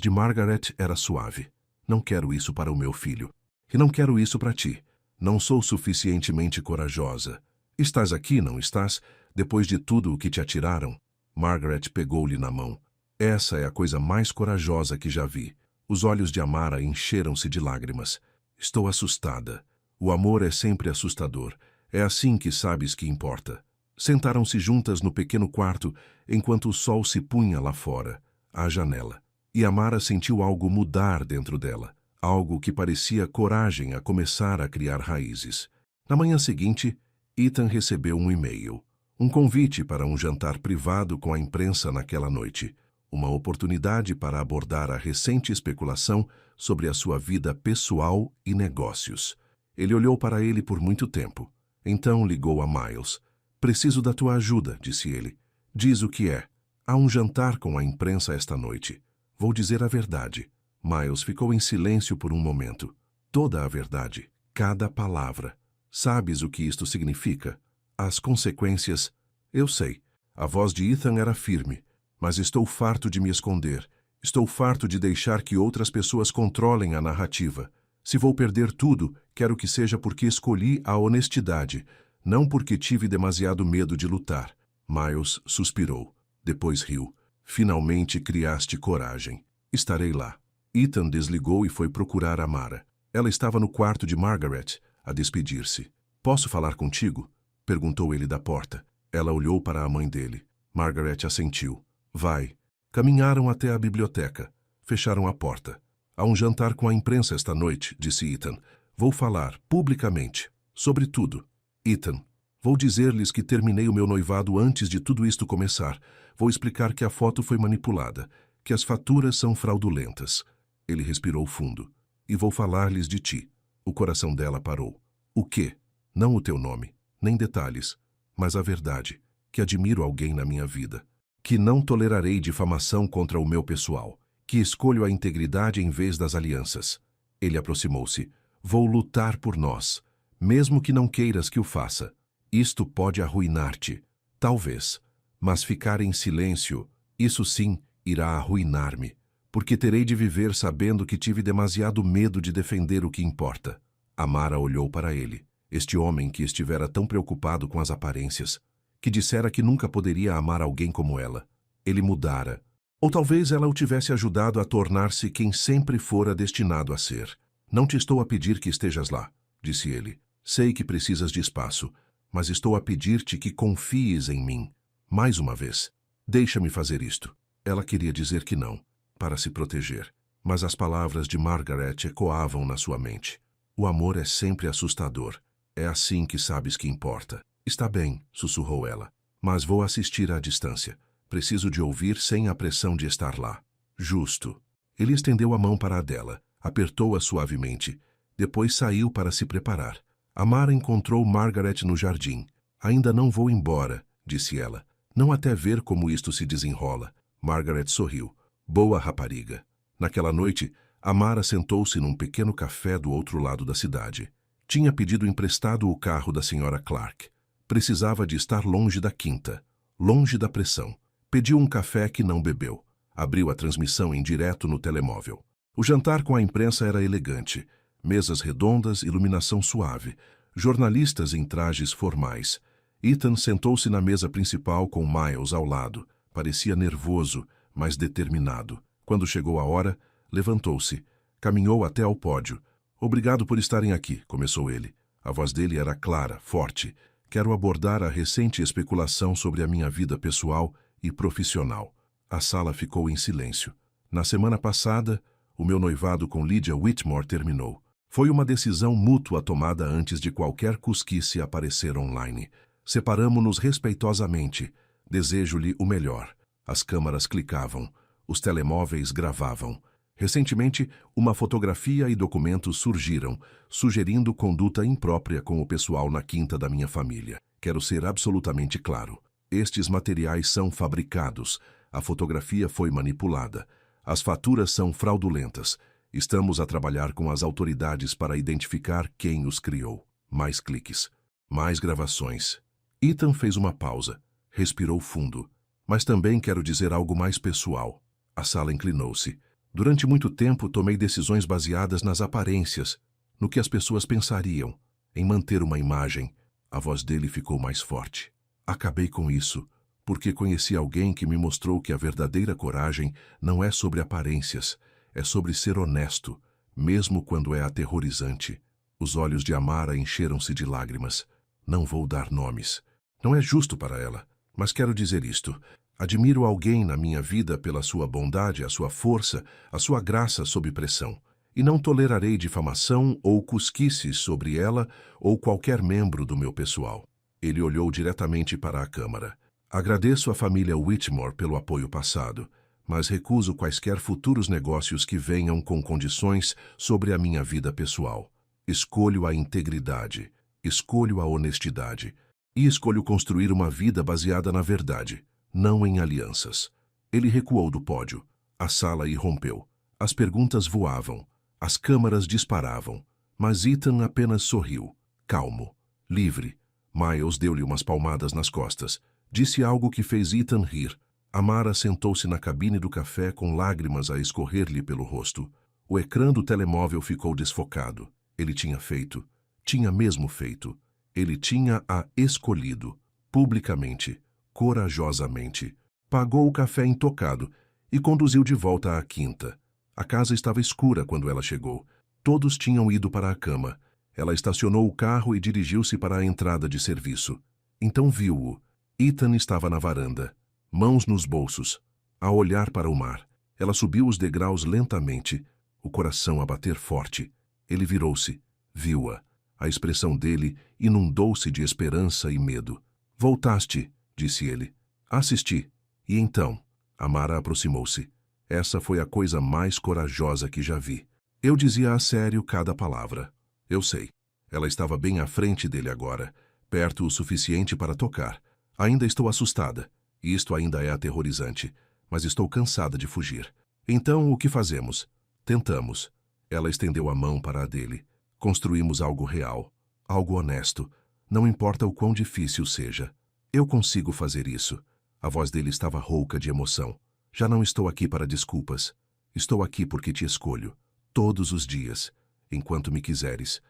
de Margaret era suave. Não quero isso para o meu filho. E não quero isso para ti. Não sou suficientemente corajosa. Estás aqui, não estás? Depois de tudo o que te atiraram? Margaret pegou-lhe na mão. Essa é a coisa mais corajosa que já vi. Os olhos de Amara encheram-se de lágrimas. Estou assustada. O amor é sempre assustador. É assim que sabes que importa. Sentaram-se juntas no pequeno quarto, enquanto o sol se punha lá fora, à janela. E Amara sentiu algo mudar dentro dela. Algo que parecia coragem a começar a criar raízes. Na manhã seguinte, Ethan recebeu um e-mail. Um convite para um jantar privado com a imprensa naquela noite. Uma oportunidade para abordar a recente especulação sobre a sua vida pessoal e negócios. Ele olhou para ele por muito tempo. Então ligou a Miles. Preciso da tua ajuda, disse ele. Diz o que é. Há um jantar com a imprensa esta noite. Vou dizer a verdade. Miles ficou em silêncio por um momento. Toda a verdade. Cada palavra. Sabes o que isto significa? As consequências. Eu sei. A voz de Ethan era firme. Mas estou farto de me esconder. Estou farto de deixar que outras pessoas controlem a narrativa. Se vou perder tudo, quero que seja porque escolhi a honestidade, não porque tive demasiado medo de lutar. Miles suspirou. Depois riu. Finalmente criaste coragem. Estarei lá. Ethan desligou e foi procurar Amara. Ela estava no quarto de Margaret, a despedir-se. Posso falar contigo? Perguntou ele da porta. Ela olhou para a mãe dele. Margaret assentiu. Vai. Caminharam até a biblioteca. Fecharam a porta. Há um jantar com a imprensa esta noite, disse Ethan. Vou falar, publicamente, sobre tudo. Ethan, vou dizer-lhes que terminei o meu noivado antes de tudo isto começar. Vou explicar que a foto foi manipulada, que as faturas são fraudulentas. Ele respirou fundo. E vou falar-lhes de ti. O coração dela parou. O quê? Não o teu nome, nem detalhes, mas a verdade, que admiro alguém na minha vida. Que não tolerarei difamação contra o meu pessoal. Que escolho a integridade em vez das alianças. Ele aproximou-se. Vou lutar por nós, mesmo que não queiras que o faça. Isto pode arruinar-te, talvez. Mas ficar em silêncio, isso sim, irá arruinar-me, porque terei de viver sabendo que tive demasiado medo de defender o que importa. Amara olhou para ele, este homem que estivera tão preocupado com as aparências, que dissera que nunca poderia amar alguém como ela. Ele mudara. Ou talvez ela o tivesse ajudado a tornar-se quem sempre fora destinado a ser. Não te estou a pedir que estejas lá, disse ele. Sei que precisas de espaço, mas estou a pedir-te que confies em mim. Mais uma vez. Deixa-me fazer isto. Ela queria dizer que não, para se proteger. Mas as palavras de Margaret ecoavam na sua mente. O amor é sempre assustador. É assim que sabes que importa. Está bem, sussurrou ela. Mas vou assistir à distância. Preciso de ouvir sem a pressão de estar lá. Justo. Ele estendeu a mão para a dela, apertou-a suavemente. Depois saiu para se preparar. Amara encontrou Margaret no jardim. Ainda não vou embora, disse ela. Não até ver como isto se desenrola. Margaret sorriu. Boa rapariga. Naquela noite, Amara sentou-se num pequeno café do outro lado da cidade. Tinha pedido emprestado o carro da Sra. Clark. Precisava de estar longe da quinta, longe da pressão. Pediu um café que não bebeu. Abriu a transmissão em direto no telemóvel. O jantar com a imprensa era elegante. Mesas redondas, iluminação suave. jornalistas em trajes formais. Ethan sentou-se na mesa principal com Miles ao lado. Parecia nervoso, mas determinado. Quando chegou a hora, levantou-se. Caminhou até ao pódio. Obrigado por estarem aqui, começou ele. A voz dele era clara, forte. Quero abordar a recente especulação sobre a minha vida pessoal e profissional. A sala ficou em silêncio. Na semana passada, o meu noivado com Lydia Whitmore terminou. Foi uma decisão mútua tomada antes de qualquer cosquice aparecer online. Separamo-nos respeitosamente. Desejo-lhe o melhor. As câmaras clicavam. Os telemóveis gravavam. Recentemente, uma fotografia e documentos surgiram, sugerindo conduta imprópria com o pessoal na quinta da minha família. Quero ser absolutamente claro. Estes materiais são fabricados. A fotografia foi manipulada. As faturas são fraudulentas. Estamos a trabalhar com as autoridades para identificar quem os criou. Mais cliques. Mais gravações. Ethan fez uma pausa. Respirou fundo. Mas também quero dizer algo mais pessoal. A sala inclinou-se. Durante muito tempo, tomei decisões baseadas nas aparências, no que as pessoas pensariam, em manter uma imagem. A voz dele ficou mais forte. Acabei com isso, porque conheci alguém que me mostrou que a verdadeira coragem não é sobre aparências, é sobre ser honesto, mesmo quando é aterrorizante. Os olhos de Amara encheram-se de lágrimas. Não vou dar nomes. Não é justo para ela, mas quero dizer isto. Admiro alguém na minha vida pela sua bondade, a sua força, a sua graça sob pressão. E não tolerarei difamação ou cosquices sobre ela ou qualquer membro do meu pessoal. Ele olhou diretamente para a câmara. Agradeço à família Whitmore pelo apoio passado, mas recuso quaisquer futuros negócios que venham com condições sobre a minha vida pessoal. Escolho a integridade, escolho a honestidade e escolho construir uma vida baseada na verdade. Não em alianças. Ele recuou do pódio. A sala irrompeu. As perguntas voavam. As câmaras disparavam. Mas Ethan apenas sorriu. Calmo. Livre. Miles deu-lhe umas palmadas nas costas. Disse algo que fez Ethan rir. Amara sentou-se na cabine do café com lágrimas a escorrer-lhe pelo rosto. O ecrã do telemóvel ficou desfocado. Ele tinha feito. Tinha mesmo feito. Ele tinha-a escolhido. Publicamente. Corajosamente. Pagou o café intocado e conduziu de volta à quinta. A casa estava escura quando ela chegou. Todos tinham ido para a cama. Ela estacionou o carro e dirigiu-se para a entrada de serviço. Então viu-o. Ethan estava na varanda, mãos nos bolsos, a olhar para o mar. Ela subiu os degraus lentamente, o coração a bater forte. Ele virou-se, viu-a. A expressão dele inundou-se de esperança e medo. Voltaste, disse ele. Assisti. E então? Amara aproximou-se. Essa foi a coisa mais corajosa que já vi. Eu dizia a sério cada palavra. Eu sei. Ela estava bem à frente dele agora, perto o suficiente para tocar. Ainda estou assustada. Isto ainda é aterrorizante. Mas estou cansada de fugir. Então, o que fazemos? Tentamos. Ela estendeu a mão para a dele. Construímos algo real. Algo honesto. Não importa o quão difícil seja. Eu consigo fazer isso. A voz dele estava rouca de emoção. Já não estou aqui para desculpas. Estou aqui porque te escolho. Todos os dias. Enquanto me quiseres.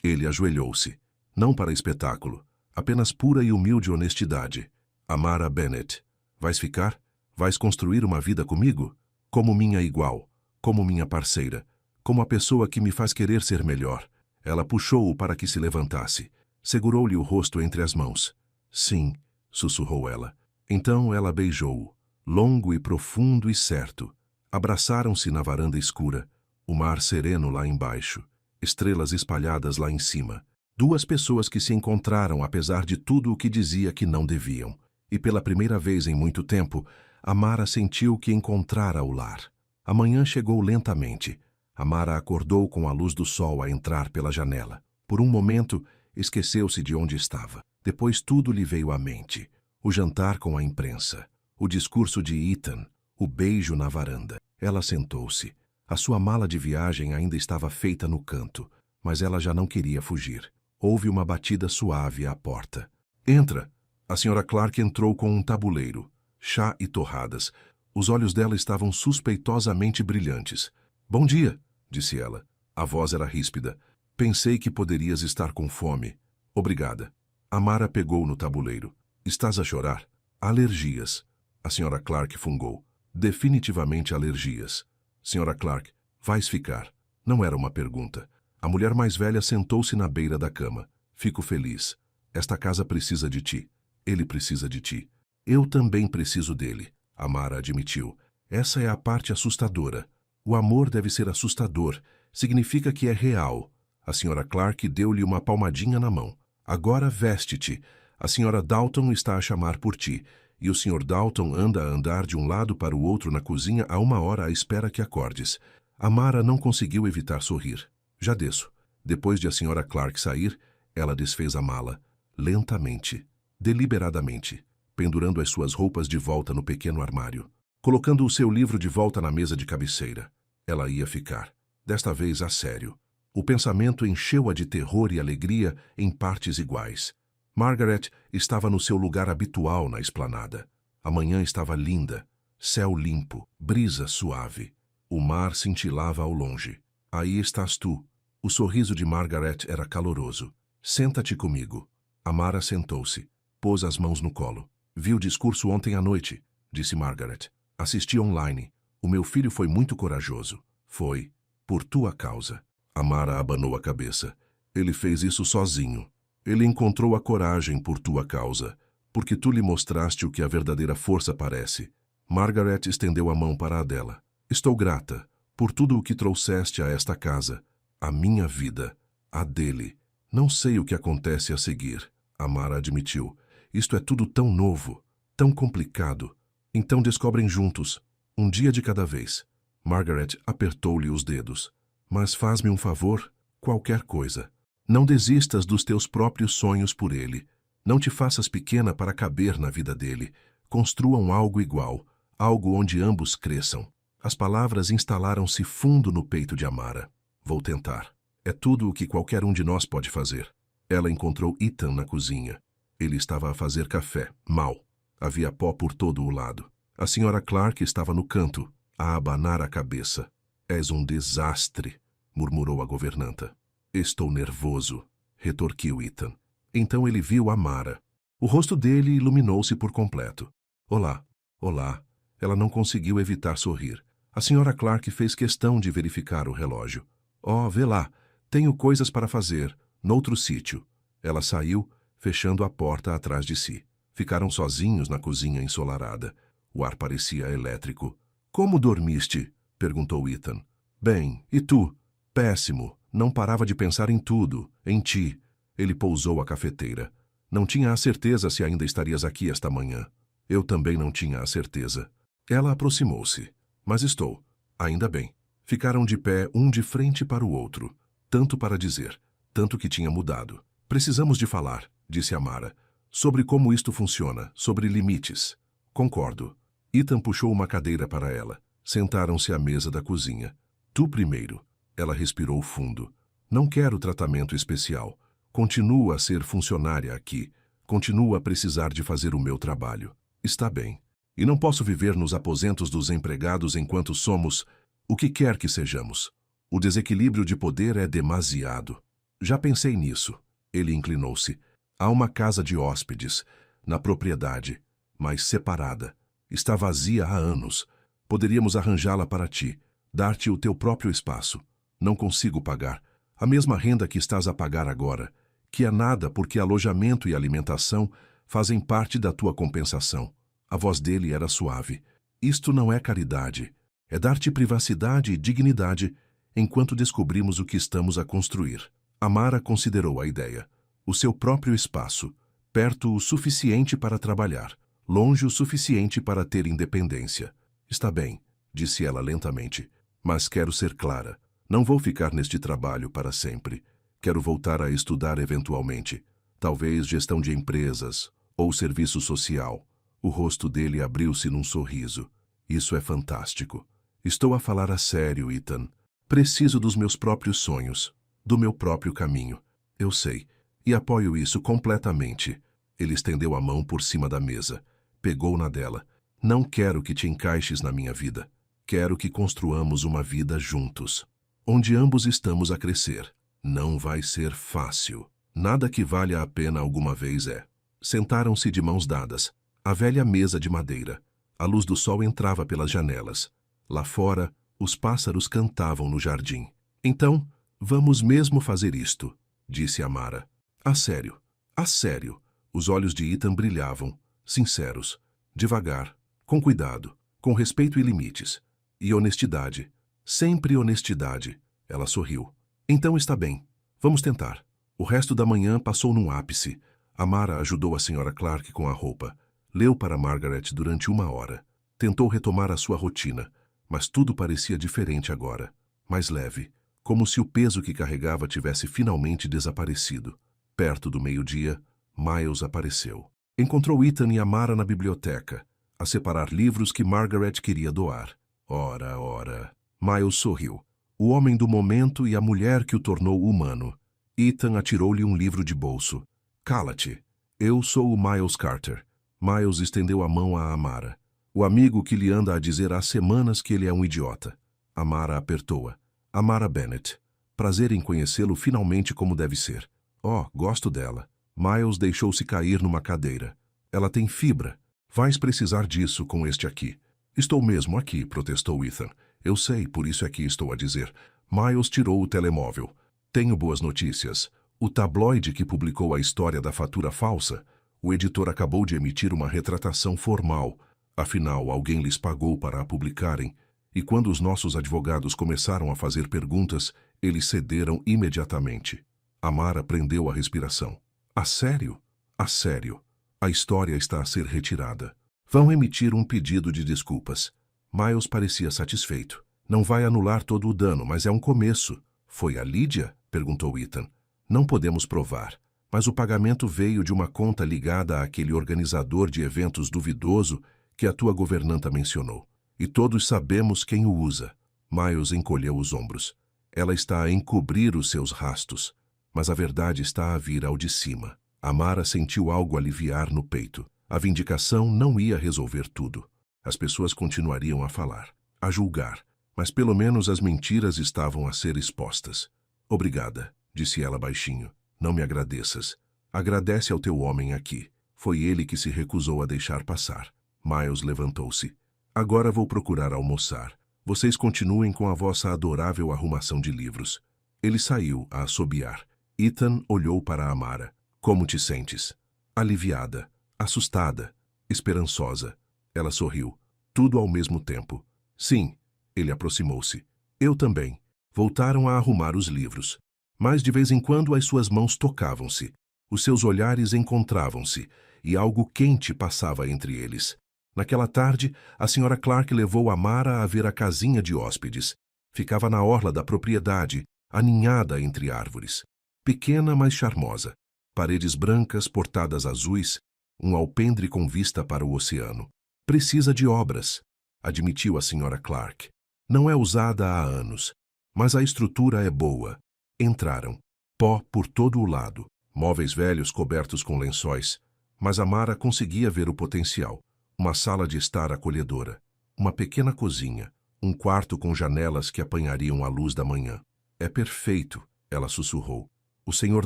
Ele ajoelhou-se. Não para espetáculo. Apenas pura e humilde honestidade. Amara Bennett. Vais ficar? Vais construir uma vida comigo? Como minha igual. Como minha parceira. Como a pessoa que me faz querer ser melhor. Ela puxou-o para que se levantasse. Segurou-lhe o rosto entre as mãos. Sim, sussurrou ela. Então ela beijou-o, longo e profundo e certo. Abraçaram-se na varanda escura, o mar sereno lá embaixo, estrelas espalhadas lá em cima. Duas pessoas que se encontraram apesar de tudo o que dizia que não deviam. E pela primeira vez em muito tempo, Amara sentiu que encontrara o lar. A manhã chegou lentamente. Amara acordou com a luz do sol a entrar pela janela. Por um momento, esqueceu-se de onde estava. Depois tudo lhe veio à mente. O jantar com a imprensa, o discurso de Ethan, o beijo na varanda. Ela sentou-se. A sua mala de viagem ainda estava feita no canto, mas ela já não queria fugir. Houve uma batida suave à porta. Entra! A Sra. Clark entrou com um tabuleiro, chá e torradas. Os olhos dela estavam suspeitosamente brilhantes. Bom dia, disse ela. A voz era ríspida. Pensei que poderias estar com fome. Obrigada. Amara pegou no tabuleiro. Estás a chorar? Alergias. A Sra. Clark fungou. Definitivamente alergias. Sra. Clark, vais ficar. Não era uma pergunta. A mulher mais velha sentou-se na beira da cama. Fico feliz. Esta casa precisa de ti. Ele precisa de ti. Eu também preciso dele, Amara admitiu. Essa é a parte assustadora. O amor deve ser assustador. Significa que é real. A Sra. Clark deu-lhe uma palmadinha na mão. Agora veste-te. A Sra. Dalton está a chamar por ti. E o Sr. Dalton anda a andar de um lado para o outro na cozinha há 1 hora à espera que acordes. Amara não conseguiu evitar sorrir. Já desço. Depois de a Sra. Clark sair, ela desfez a mala. Lentamente. Deliberadamente. Pendurando as suas roupas de volta no pequeno armário. Colocando o seu livro de volta na mesa de cabeceira. Ela ia ficar. Desta vez a sério. O pensamento encheu-a de terror e alegria em partes iguais. Margaret estava no seu lugar habitual na esplanada. A manhã estava linda. Céu limpo. Brisa suave. O mar cintilava ao longe. Aí estás tu. O sorriso de Margaret era caloroso. Senta-te comigo. Amara sentou-se. Pôs as mãos no colo. Vi o discurso ontem à noite, disse Margaret. Assisti online. O meu filho foi muito corajoso. Foi. Por tua causa. Amara abanou a cabeça. Ele fez isso sozinho. Ele encontrou a coragem por tua causa, porque tu lhe mostraste o que a verdadeira força parece. Margaret estendeu a mão para a dela. Estou grata por tudo o que trouxeste a esta casa, a minha vida, a dele. Não sei o que acontece a seguir, Amara admitiu. Isto é tudo tão novo, tão complicado. Então descobrem juntos, um dia de cada vez. Margaret apertou-lhe os dedos. Mas faz-me um favor, qualquer coisa. Não desistas dos teus próprios sonhos por ele. Não te faças pequena para caber na vida dele. Construam algo igual, algo onde ambos cresçam. As palavras instalaram-se fundo no peito de Amara. Vou tentar. É tudo o que qualquer um de nós pode fazer. Ela encontrou Ethan na cozinha. Ele estava a fazer café, mal. Havia pó por todo o lado. A Sra. Clark estava no canto, a abanar a cabeça. És um desastre, murmurou a governanta. Estou nervoso, retorquiu Ethan. Então ele viu Amara. O rosto dele iluminou-se por completo. Olá, olá. Ela não conseguiu evitar sorrir. A Sra. Clark fez questão de verificar o relógio. Oh, vê lá, tenho coisas para fazer, noutro sítio. Ela saiu, fechando a porta atrás de si. Ficaram sozinhos na cozinha ensolarada. O ar parecia elétrico. Como dormiste? Perguntou Ethan. Bem, e tu? Péssimo. Não parava de pensar em tudo, em ti. Ele pousou a cafeteira. Não tinha a certeza se ainda estarias aqui esta manhã. Eu também não tinha a certeza. Ela aproximou-se. Mas estou. Ainda bem. Ficaram de pé, um de frente para o outro. Tanto para dizer, tanto que tinha mudado. Precisamos de falar, disse Amara. Sobre como isto funciona, sobre limites. Concordo. Ethan puxou uma cadeira para ela. Sentaram-se à mesa da cozinha. Tu primeiro. Ela respirou fundo. Não quero tratamento especial. Continuo a ser funcionária aqui. Continuo a precisar de fazer o meu trabalho. Está bem. E não posso viver nos aposentos dos empregados enquanto somos o que quer que sejamos. O desequilíbrio de poder é demasiado. Já pensei nisso. Ele inclinou-se. Há uma casa de hóspedes, na propriedade, mas separada. Está vazia há anos. Poderíamos arranjá-la para ti, dar-te o teu próprio espaço. Não consigo pagar. A mesma renda que estás a pagar agora, que é nada porque alojamento e alimentação fazem parte da tua compensação. A voz dele era suave. Isto não é caridade. É dar-te privacidade e dignidade enquanto descobrimos o que estamos a construir. Amara considerou a ideia. O seu próprio espaço, perto o suficiente para trabalhar, longe o suficiente para ter independência. Está bem, disse ela lentamente, mas quero ser clara. Não vou ficar neste trabalho para sempre. Quero voltar a estudar eventualmente. Talvez gestão de empresas ou serviço social. O rosto dele abriu-se num sorriso. Isso é fantástico. Estou a falar a sério, Ethan. Preciso dos meus próprios sonhos, do meu próprio caminho. Eu sei, e apoio isso completamente. Ele estendeu a mão por cima da mesa. Pegou na dela. Não quero que te encaixes na minha vida. Quero que construamos uma vida juntos, onde ambos estamos a crescer. Não vai ser fácil. Nada que valha a pena alguma vez é. Sentaram-se de mãos dadas. A velha mesa de madeira. A luz do sol entrava pelas janelas. Lá fora, os pássaros cantavam no jardim. Então, vamos mesmo fazer isto, disse Amara. A sério, a sério. Os olhos de Ethan brilhavam, sinceros, devagar, com cuidado, com respeito e limites. E honestidade. Sempre honestidade. Ela sorriu. Então está bem. Vamos tentar. O resto da manhã passou num ápice. Amara ajudou a Sra. Clark com a roupa. Leu para Margaret durante 1 hora. Tentou retomar a sua rotina, mas tudo parecia diferente agora. Mais leve, como se o peso que carregava tivesse finalmente desaparecido. Perto do meio-dia, Miles apareceu. Encontrou Ethan e Amara na biblioteca, a separar livros que Margaret queria doar. Ora, ora. Miles sorriu. O homem do momento e a mulher que o tornou humano. Ethan atirou-lhe um livro de bolso. Cala-te. Eu sou o Miles Carter. Miles estendeu a mão a Amara. O amigo que lhe anda a dizer há semanas que ele é um idiota. Amara apertou-a. Amara Bennet. Prazer em conhecê-lo finalmente como deve ser. Oh, gosto dela. Miles deixou-se cair numa cadeira. Ela tem fibra. Vais precisar disso com este aqui. Estou mesmo aqui, protestou Ethan. Eu sei, por isso é que estou a dizer. Miles tirou o telemóvel. Tenho boas notícias. O tabloide que publicou a história da fatura falsa, o editor acabou de emitir uma retratação formal. Afinal, alguém lhes pagou para a publicarem, e quando os nossos advogados começaram a fazer perguntas, eles cederam imediatamente. Amara prendeu a respiração. A sério? A sério. A história está a ser retirada. Vão emitir um pedido de desculpas. Miles parecia satisfeito. Não vai anular todo o dano, mas é um começo. Foi a Lídia? Perguntou Ethan. Não podemos provar, mas o pagamento veio de uma conta ligada àquele organizador de eventos duvidoso que a tua governanta mencionou. E todos sabemos quem o usa. Miles encolheu os ombros. Ela está a encobrir os seus rastos, mas a verdade está a vir ao de cima. Amara sentiu algo aliviar no peito. A vindicação não ia resolver tudo. As pessoas continuariam a falar, a julgar, mas pelo menos as mentiras estavam a ser expostas. Obrigada, disse ela baixinho. Não me agradeças. Agradece ao teu homem aqui. Foi ele que se recusou a deixar passar. Miles levantou-se. Agora vou procurar almoçar. Vocês continuem com a vossa adorável arrumação de livros. Ele saiu a assobiar. Ethan olhou para Amara. Como te sentes? Aliviada, assustada, esperançosa. Ela sorriu. Tudo ao mesmo tempo. Sim. Ele aproximou-se. Eu também. Voltaram a arrumar os livros. Mas de vez em quando as suas mãos tocavam-se. Os seus olhares encontravam-se, e algo quente passava entre eles. Naquela tarde, a Sra. Clark levou Amara a ver a casinha de hóspedes. Ficava na orla da propriedade, aninhada entre árvores. Pequena, mas charmosa. Paredes brancas, portadas azuis, um alpendre com vista para o oceano. Precisa de obras, admitiu a Sra. Clark. Não é usada há anos, mas a estrutura é boa. Entraram. Pó por todo o lado. Móveis velhos cobertos com lençóis. Mas Amara conseguia ver o potencial. Uma sala de estar acolhedora. Uma pequena cozinha. Um quarto com janelas que apanhariam a luz da manhã. É perfeito, ela sussurrou. O Sr.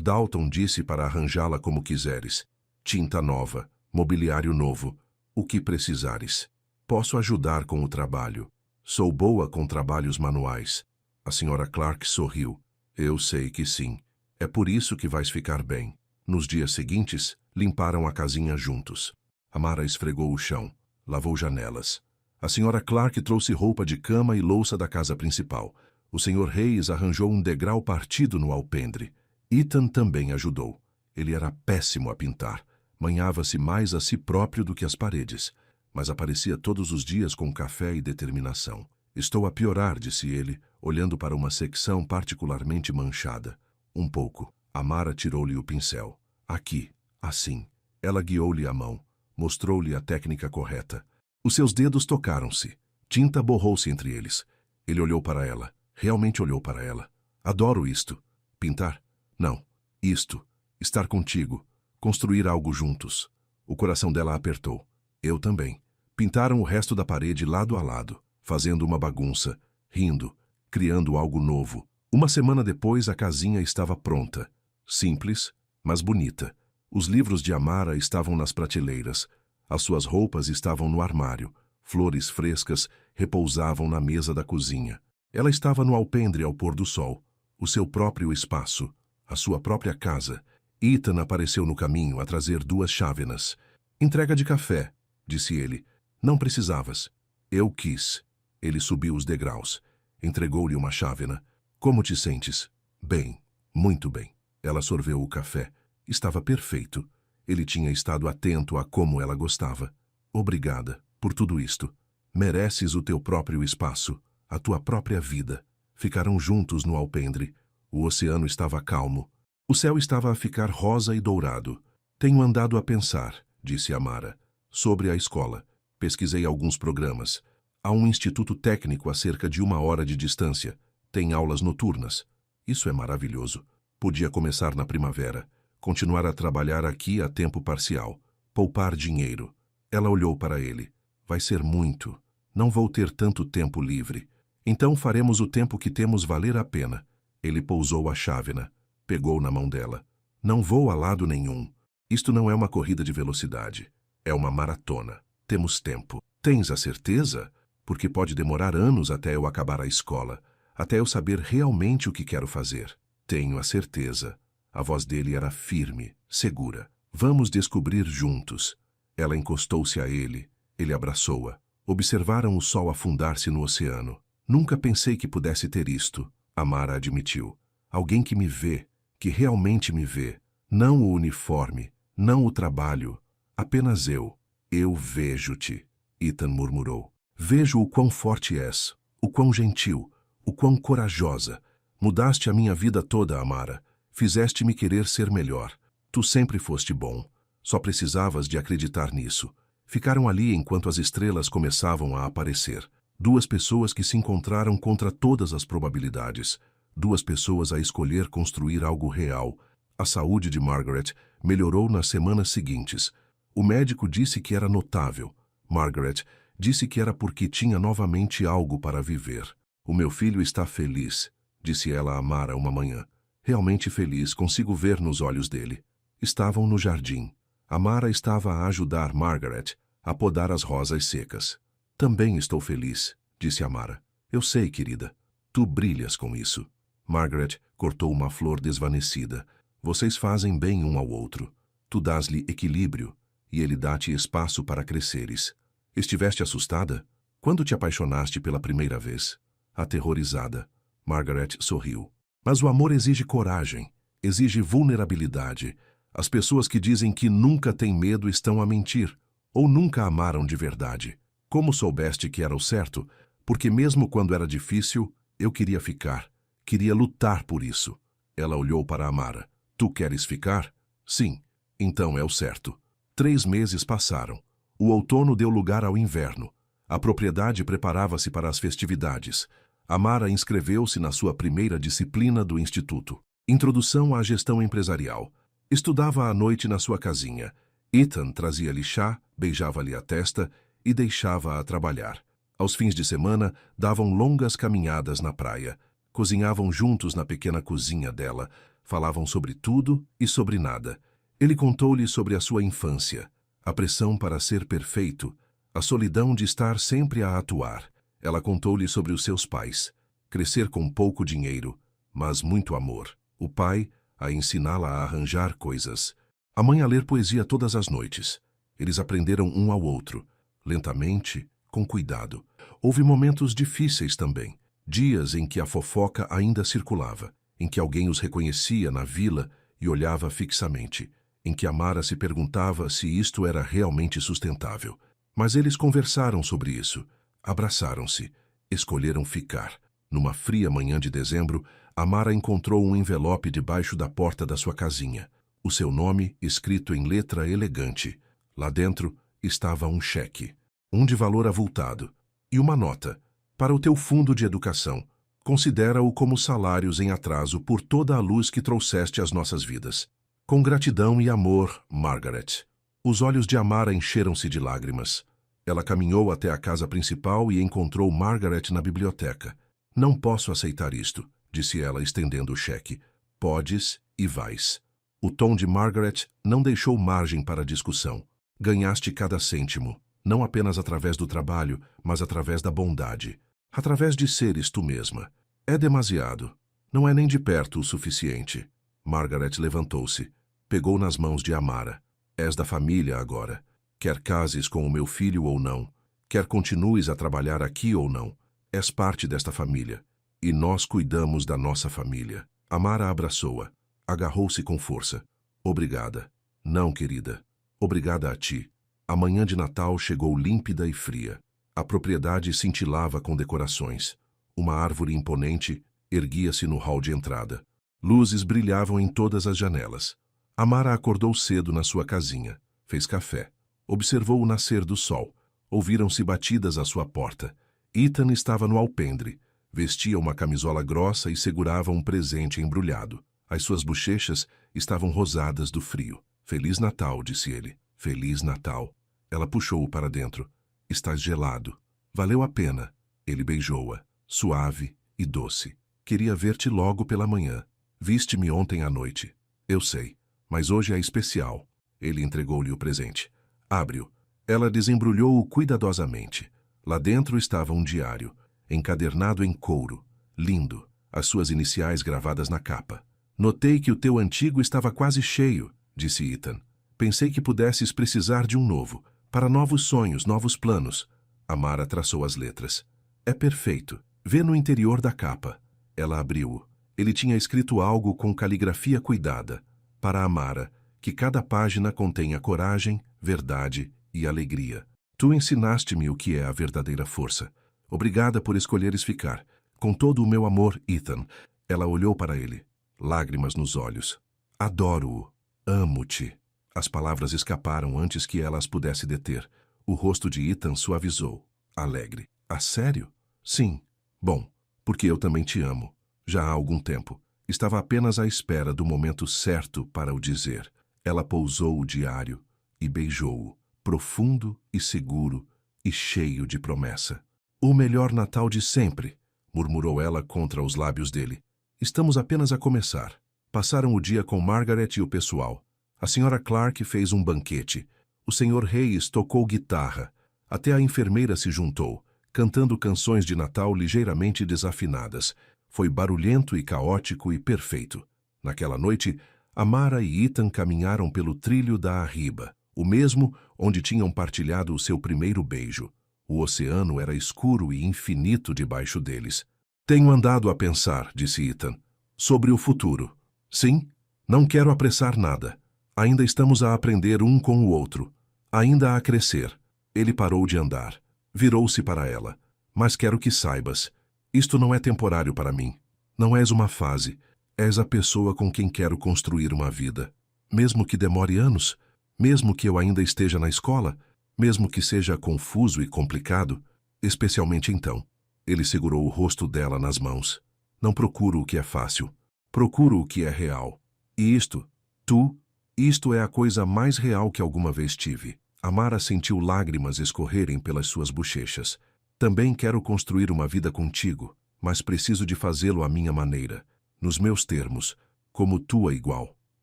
Dalton disse para arranjá-la como quiseres. Tinta nova, mobiliário novo, o que precisares. Posso ajudar com o trabalho. Sou boa com trabalhos manuais. A Sra. Clark sorriu. Eu sei que sim. É por isso que vais ficar bem. Nos dias seguintes, limparam a casinha juntos. Amara esfregou o chão, lavou janelas. A Sra. Clark trouxe roupa de cama e louça da casa principal. O Sr. Reis arranjou um degrau partido no alpendre. Ethan também ajudou. Ele era péssimo a pintar. Manhava-se mais a si próprio do que as paredes, mas aparecia todos os dias com café e determinação. Estou a piorar, disse ele, olhando para uma secção particularmente manchada. Um pouco. Amara tirou-lhe o pincel. Aqui, assim. Ela guiou-lhe a mão. Mostrou-lhe a técnica correta. Os seus dedos tocaram-se. Tinta borrou-se entre eles. Ele olhou para ela. Realmente olhou para ela. Adoro isto. Pintar? Não. Isto. Estar contigo. Construir algo juntos. O coração dela apertou. Eu também. Pintaram o resto da parede lado a lado, fazendo uma bagunça, rindo, criando algo novo. Uma semana depois, a casinha estava pronta. Simples, mas bonita. Os livros de Amara estavam nas prateleiras. As suas roupas estavam no armário. Flores frescas repousavam na mesa da cozinha. Ela estava no alpendre ao pôr do sol. O seu próprio espaço. A sua própria casa. Ethan apareceu no caminho a trazer 2 chávenas. Entrega de café, disse ele. Não precisavas. Eu quis. Ele subiu os degraus. Entregou-lhe uma chávena. Como te sentes? Bem, muito bem. Ela sorveu o café. Estava perfeito. Ele tinha estado atento a como ela gostava. Obrigada por tudo isto. Mereces o teu próprio espaço, a tua própria vida. Ficaram juntos no alpendre. O oceano estava calmo. O céu estava a ficar rosa e dourado. Tenho andado a pensar, disse Amara, sobre a escola. Pesquisei alguns programas. Há um instituto técnico a cerca de 1 hora de distância. Tem aulas noturnas. Isso é maravilhoso. Podia começar na primavera. Continuar a trabalhar aqui a tempo parcial. Poupar dinheiro. Ela olhou para ele. Vai ser muito. Não vou ter tanto tempo livre. Então faremos o tempo que temos valer a pena. Ele pousou a chávena. Pegou na mão dela. Não vou a lado nenhum. Isto não é uma corrida de velocidade. É uma maratona. Temos tempo. Tens a certeza? Porque pode demorar anos até eu acabar a escola. Até eu saber realmente o que quero fazer. Tenho a certeza. A voz dele era firme, segura. Vamos descobrir juntos. Ela encostou-se a ele. Ele abraçou-a. Observaram o sol afundar-se no oceano. Nunca pensei que pudesse ter isto, Amara admitiu. Alguém que me vê, que realmente me vê. Não o uniforme, não o trabalho. Apenas eu. Eu vejo-te, Ethan murmurou. Vejo o quão forte és, o quão gentil, o quão corajosa. Mudaste a minha vida toda, Amara. Fizeste-me querer ser melhor. Tu sempre foste bom. Só precisavas de acreditar nisso. Ficaram ali enquanto as estrelas começavam a aparecer. 2 pessoas que se encontraram contra todas as probabilidades. 2 pessoas a escolher construir algo real. A saúde de Margaret melhorou nas semanas seguintes. O médico disse que era notável. Margaret disse que era porque tinha novamente algo para viver. O meu filho está feliz, disse ela a Amara uma manhã. Realmente feliz, consigo ver nos olhos dele. Estavam no jardim. Amara estava a ajudar Margaret a podar as rosas secas. Também estou feliz, disse Amara. Eu sei, querida. Tu brilhas com isso. Margaret cortou uma flor desvanecida. Vocês fazem bem um ao outro. Tu dás-lhe equilíbrio e ele dá-te espaço para cresceres. Estiveste assustada? Quando te apaixonaste pela primeira vez? Aterrorizada. Margaret sorriu. Mas o amor exige coragem, exige vulnerabilidade. As pessoas que dizem que nunca têm medo estão a mentir, ou nunca amaram de verdade. Como soubeste que era o certo? Porque mesmo quando era difícil, eu queria ficar. Queria lutar por isso. Ela olhou para Amara. Tu queres ficar? Sim. Então é o certo. 3 meses passaram. O outono deu lugar ao inverno. A propriedade preparava-se para as festividades. Amara inscreveu-se na sua primeira disciplina do instituto. Introdução à gestão empresarial. Estudava à noite na sua casinha. Ethan trazia-lhe chá, beijava-lhe a testa e deixava-a trabalhar. Aos fins de semana, davam longas caminhadas na praia. Cozinhavam juntos na pequena cozinha dela. Falavam sobre tudo e sobre nada. Ele contou-lhe sobre a sua infância, a pressão para ser perfeito, a solidão de estar sempre a atuar. Ela contou-lhe sobre os seus pais. Crescer com pouco dinheiro, mas muito amor. O pai a ensiná-la a arranjar coisas. A mãe a ler poesia todas as noites. Eles aprenderam um ao outro, lentamente, com cuidado. Houve momentos difíceis também. Dias em que a fofoca ainda circulava, em que alguém os reconhecia na vila e olhava fixamente, em que Amara se perguntava se isto era realmente sustentável. Mas eles conversaram sobre isso. Abraçaram-se, escolheram ficar. Numa fria manhã de dezembro, Amara encontrou um envelope debaixo da porta da sua casinha. O seu nome escrito em letra elegante. Lá dentro estava um cheque, um de valor avultado, e uma nota. Para o teu fundo de educação. Considera-o como salários em atraso por toda a luz que trouxeste às nossas vidas. Com gratidão e amor, Margaret. Os olhos de Amara encheram-se de lágrimas. Ela caminhou até a casa principal e encontrou Margaret na biblioteca. Não posso aceitar isto, disse ela, estendendo o cheque. Podes e vais. O tom de Margaret não deixou margem para discussão. Ganhaste cada cêntimo, não apenas através do trabalho, mas através da bondade. Através de seres tu mesma. É demasiado. Não é nem de perto o suficiente. Margaret levantou-se. Pegou nas mãos de Amara. És da família agora. Quer cases com o meu filho ou não, quer continues a trabalhar aqui ou não, és parte desta família. E nós cuidamos da nossa família. Amara abraçou-a. Agarrou-se com força. Obrigada. Não, querida. Obrigada a ti. A manhã de Natal chegou límpida e fria. A propriedade cintilava com decorações. Uma árvore imponente erguia-se no hall de entrada. Luzes brilhavam em todas as janelas. Amara acordou cedo na sua casinha. Fez café. Observou o nascer do sol. Ouviram-se batidas à sua porta. Ethan estava no alpendre. Vestia uma camisola grossa e segurava um presente embrulhado. As suas bochechas estavam rosadas do frio. Feliz Natal, disse ele. Feliz Natal. Ela puxou-o para dentro. Estás gelado. Valeu a pena. Ele beijou-a, suave e doce. Queria ver-te logo pela manhã. Viste-me ontem à noite. Eu sei, mas hoje é especial. Ele entregou-lhe o presente. Abre-o. Ela desembrulhou-o cuidadosamente. Lá dentro estava um diário, encadernado em couro, lindo, as suas iniciais gravadas na capa. Notei que o teu antigo estava quase cheio, disse Ethan. Pensei que pudesses precisar de um novo, para novos sonhos, novos planos. Amara traçou as letras. É perfeito. Vê no interior da capa. Ela abriu-o. Ele tinha escrito algo com caligrafia cuidada. Para Amara, que cada página contenha coragem, verdade e alegria. Tu ensinaste-me o que é a verdadeira força. Obrigada por escolheres ficar. Com todo o meu amor, Ethan. Ela olhou para ele. Lágrimas nos olhos. Adoro-o. Amo-te. As palavras escaparam antes que ela as pudesse deter. O rosto de Ethan suavizou. Alegre. A sério? Sim. Bom, porque eu também te amo. Já há algum tempo. Estava apenas à espera do momento certo para o dizer. Ela pousou o diário e beijou-o, profundo e seguro e cheio de promessa. O melhor Natal de sempre, murmurou ela contra os lábios dele. Estamos apenas a começar. Passaram o dia com Margaret e o pessoal. A senhora Clark fez um banquete. O senhor Hayes tocou guitarra. Até a enfermeira se juntou, cantando canções de Natal ligeiramente desafinadas. Foi barulhento e caótico e perfeito. Naquela noite, Amara e Ethan caminharam pelo trilho da Arriba, o mesmo onde tinham partilhado o seu primeiro beijo. O oceano era escuro e infinito debaixo deles. Tenho andado a pensar, disse Ethan, sobre o futuro. Sim, não quero apressar nada. Ainda estamos a aprender um com o outro. Ainda a crescer. Ele parou de andar. Virou-se para ela. Mas quero que saibas. Isto não é temporário para mim. Não és uma fase. És a pessoa com quem quero construir uma vida. Mesmo que demore anos, mesmo que eu ainda esteja na escola, mesmo que seja confuso e complicado, especialmente então. Ele segurou o rosto dela nas mãos. Não procuro o que é fácil. Procuro o que é real. E isto é a coisa mais real que alguma vez tive. Amara sentiu lágrimas escorrerem pelas suas bochechas. Também quero construir uma vida contigo, mas preciso de fazê-lo à minha maneira, nos meus termos, como tua igual.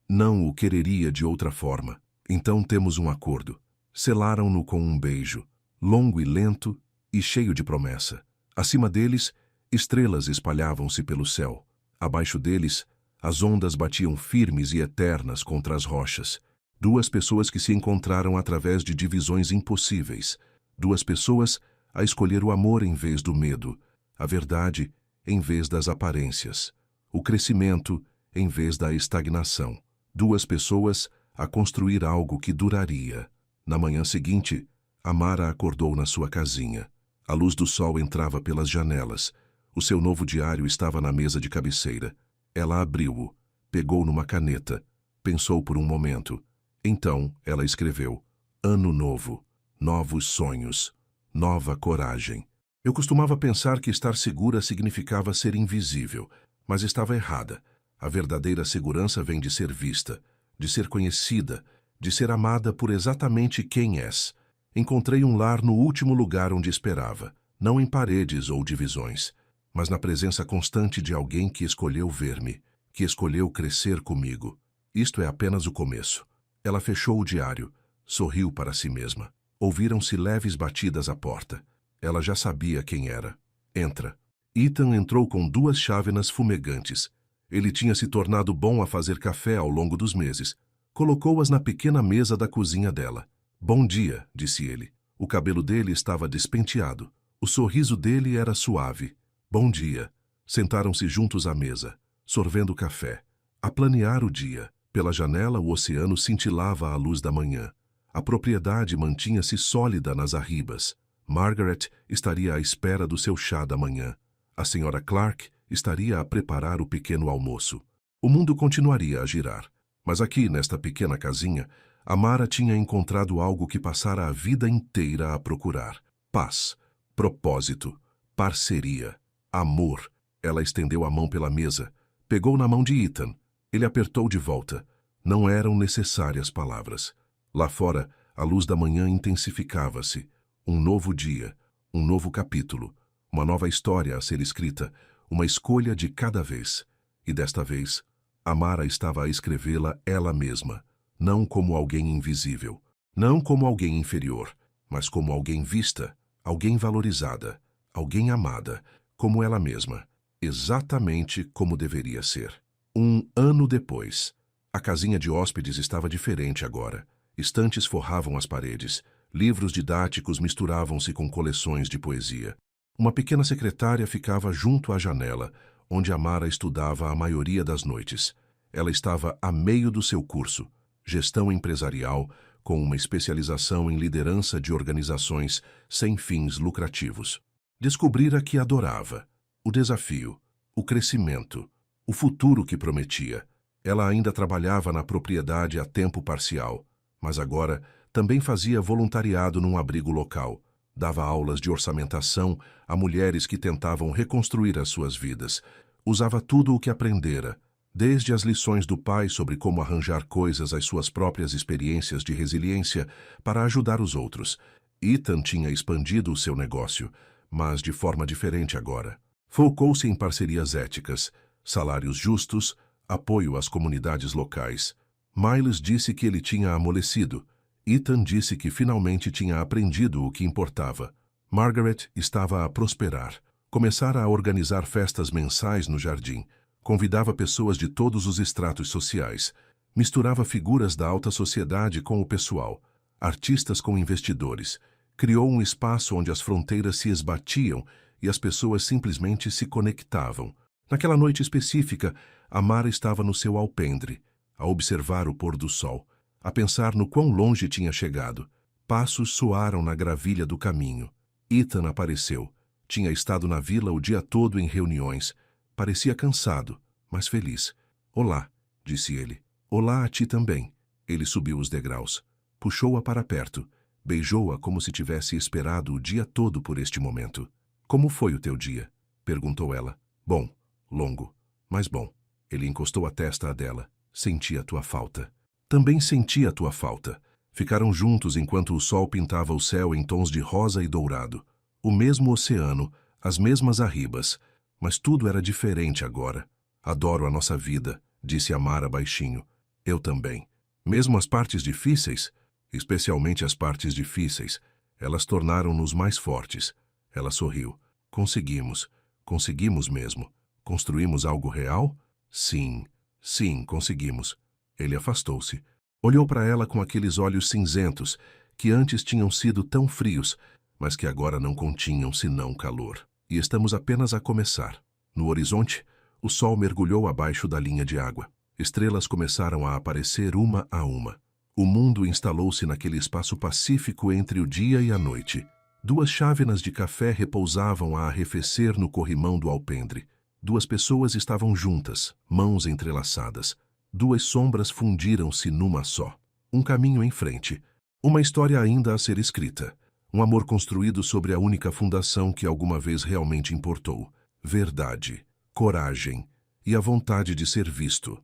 Não o quereria de outra forma. Então temos um acordo. Selaram-no com um beijo, longo e lento e cheio de promessa. Acima deles, estrelas espalhavam-se pelo céu. Abaixo deles, as ondas batiam firmes e eternas contra as rochas. Duas pessoas que se encontraram através de divisões impossíveis. Duas pessoas a escolher o amor em vez do medo, a verdade em vez das aparências, o crescimento em vez da estagnação. Duas pessoas a construir algo que duraria. Na manhã seguinte, Amara acordou na sua casinha. A luz do sol entrava pelas janelas. O seu novo diário estava na mesa de cabeceira. Ela abriu-o, pegou numa caneta, pensou por um momento. Então ela escreveu: Ano novo, novos sonhos, nova coragem. Eu costumava pensar que estar segura significava ser invisível, mas estava errada. A verdadeira segurança vem de ser vista, de ser conhecida, de ser amada por exatamente quem és. Encontrei um lar no último lugar onde esperava, não em paredes ou divisões, mas na presença constante de alguém que escolheu ver-me, que escolheu crescer comigo. Isto é apenas o começo. Ela fechou o diário, sorriu para si mesma. Ouviram-se leves batidas à porta. Ela já sabia quem era. Entra. Ethan entrou com 2 chávenas fumegantes. Ele tinha se tornado bom a fazer café ao longo dos meses. Colocou-as na pequena mesa da cozinha dela. Bom dia, disse ele. O cabelo dele estava despenteado. O sorriso dele era suave. Bom dia. Sentaram-se juntos à mesa, sorvendo café. A planear o dia. Pela janela, o oceano cintilava à luz da manhã. A propriedade mantinha-se sólida nas arribas. Margaret estaria à espera do seu chá da manhã. A senhora Clark estaria a preparar o pequeno almoço. O mundo continuaria a girar. Mas aqui, nesta pequena casinha, Amara tinha encontrado algo que passara a vida inteira a procurar. Paz, propósito, parceria, amor. Ela estendeu a mão pela mesa, pegou na mão de Ethan. Ele apertou de volta. Não eram necessárias palavras. Lá fora, a luz da manhã intensificava-se. Um novo dia, um novo capítulo, uma nova história a ser escrita, uma escolha de cada vez. E desta vez, Amara estava a escrevê-la ela mesma, não como alguém invisível, não como alguém inferior, mas como alguém vista, alguém valorizada, alguém amada, como ela mesma, exatamente como deveria ser. 1 ano depois, a casinha de hóspedes estava diferente agora. Estantes forravam as paredes, livros didáticos misturavam-se com coleções de poesia. Uma pequena secretária ficava junto à janela, onde Amara estudava a maioria das noites. Ela estava a meio do seu curso, gestão empresarial, com uma especialização em liderança de organizações sem fins lucrativos. Descobrira que adorava o desafio, o crescimento, o futuro que prometia. Ela ainda trabalhava na propriedade a tempo parcial, mas agora também fazia voluntariado num abrigo local. Dava aulas de orçamentação a mulheres que tentavam reconstruir as suas vidas. Usava tudo o que aprendera, desde as lições do pai sobre como arranjar coisas às suas próprias experiências de resiliência, para ajudar os outros. Ethan tinha expandido o seu negócio, mas de forma diferente agora. Focou-se em parcerias éticas, salários justos, apoio às comunidades locais. Miles disse que ele tinha amolecido. Ethan disse que finalmente tinha aprendido o que importava. Margaret estava a prosperar. Começara a organizar festas mensais no jardim. Convidava pessoas de todos os estratos sociais. Misturava figuras da alta sociedade com o pessoal. Artistas com investidores. Criou um espaço onde as fronteiras se esbatiam e as pessoas simplesmente se conectavam. Naquela noite específica, Amara estava no seu alpendre, a observar o pôr do sol, a pensar no quão longe tinha chegado. Passos soaram na gravilha do caminho. Ethan apareceu. Tinha estado na vila o dia todo em reuniões. Parecia cansado, mas feliz. Olá, disse ele. Olá a ti também. Ele subiu os degraus. Puxou-a para perto. Beijou-a como se tivesse esperado o dia todo por este momento. Como foi o teu dia? Perguntou ela. Bom, longo, mas bom. Ele encostou a testa à dela. Senti a tua falta. Também senti a tua falta. Ficaram juntos enquanto o sol pintava o céu em tons de rosa e dourado. O mesmo oceano, as mesmas arribas, mas tudo era diferente agora. Adoro a nossa vida, disse Amara baixinho. Eu também. Mesmo as partes difíceis, especialmente as partes difíceis, elas tornaram-nos mais fortes. Ela sorriu. Conseguimos. Conseguimos mesmo. Construímos algo real? Sim. Sim, conseguimos. Ele afastou-se. Olhou para ela com aqueles olhos cinzentos, que antes tinham sido tão frios, mas que agora não continham senão calor. E estamos apenas a começar. No horizonte, o sol mergulhou abaixo da linha de água. Estrelas começaram a aparecer uma a uma. O mundo instalou-se naquele espaço pacífico entre o dia e a noite. 2 chávenas de café repousavam a arrefecer no corrimão do alpendre. 2 pessoas estavam juntas, mãos entrelaçadas. 2 sombras fundiram-se numa só. Um caminho em frente. Uma história ainda a ser escrita. Um amor construído sobre a única fundação que alguma vez realmente importou. Verdade, coragem e a vontade de ser visto.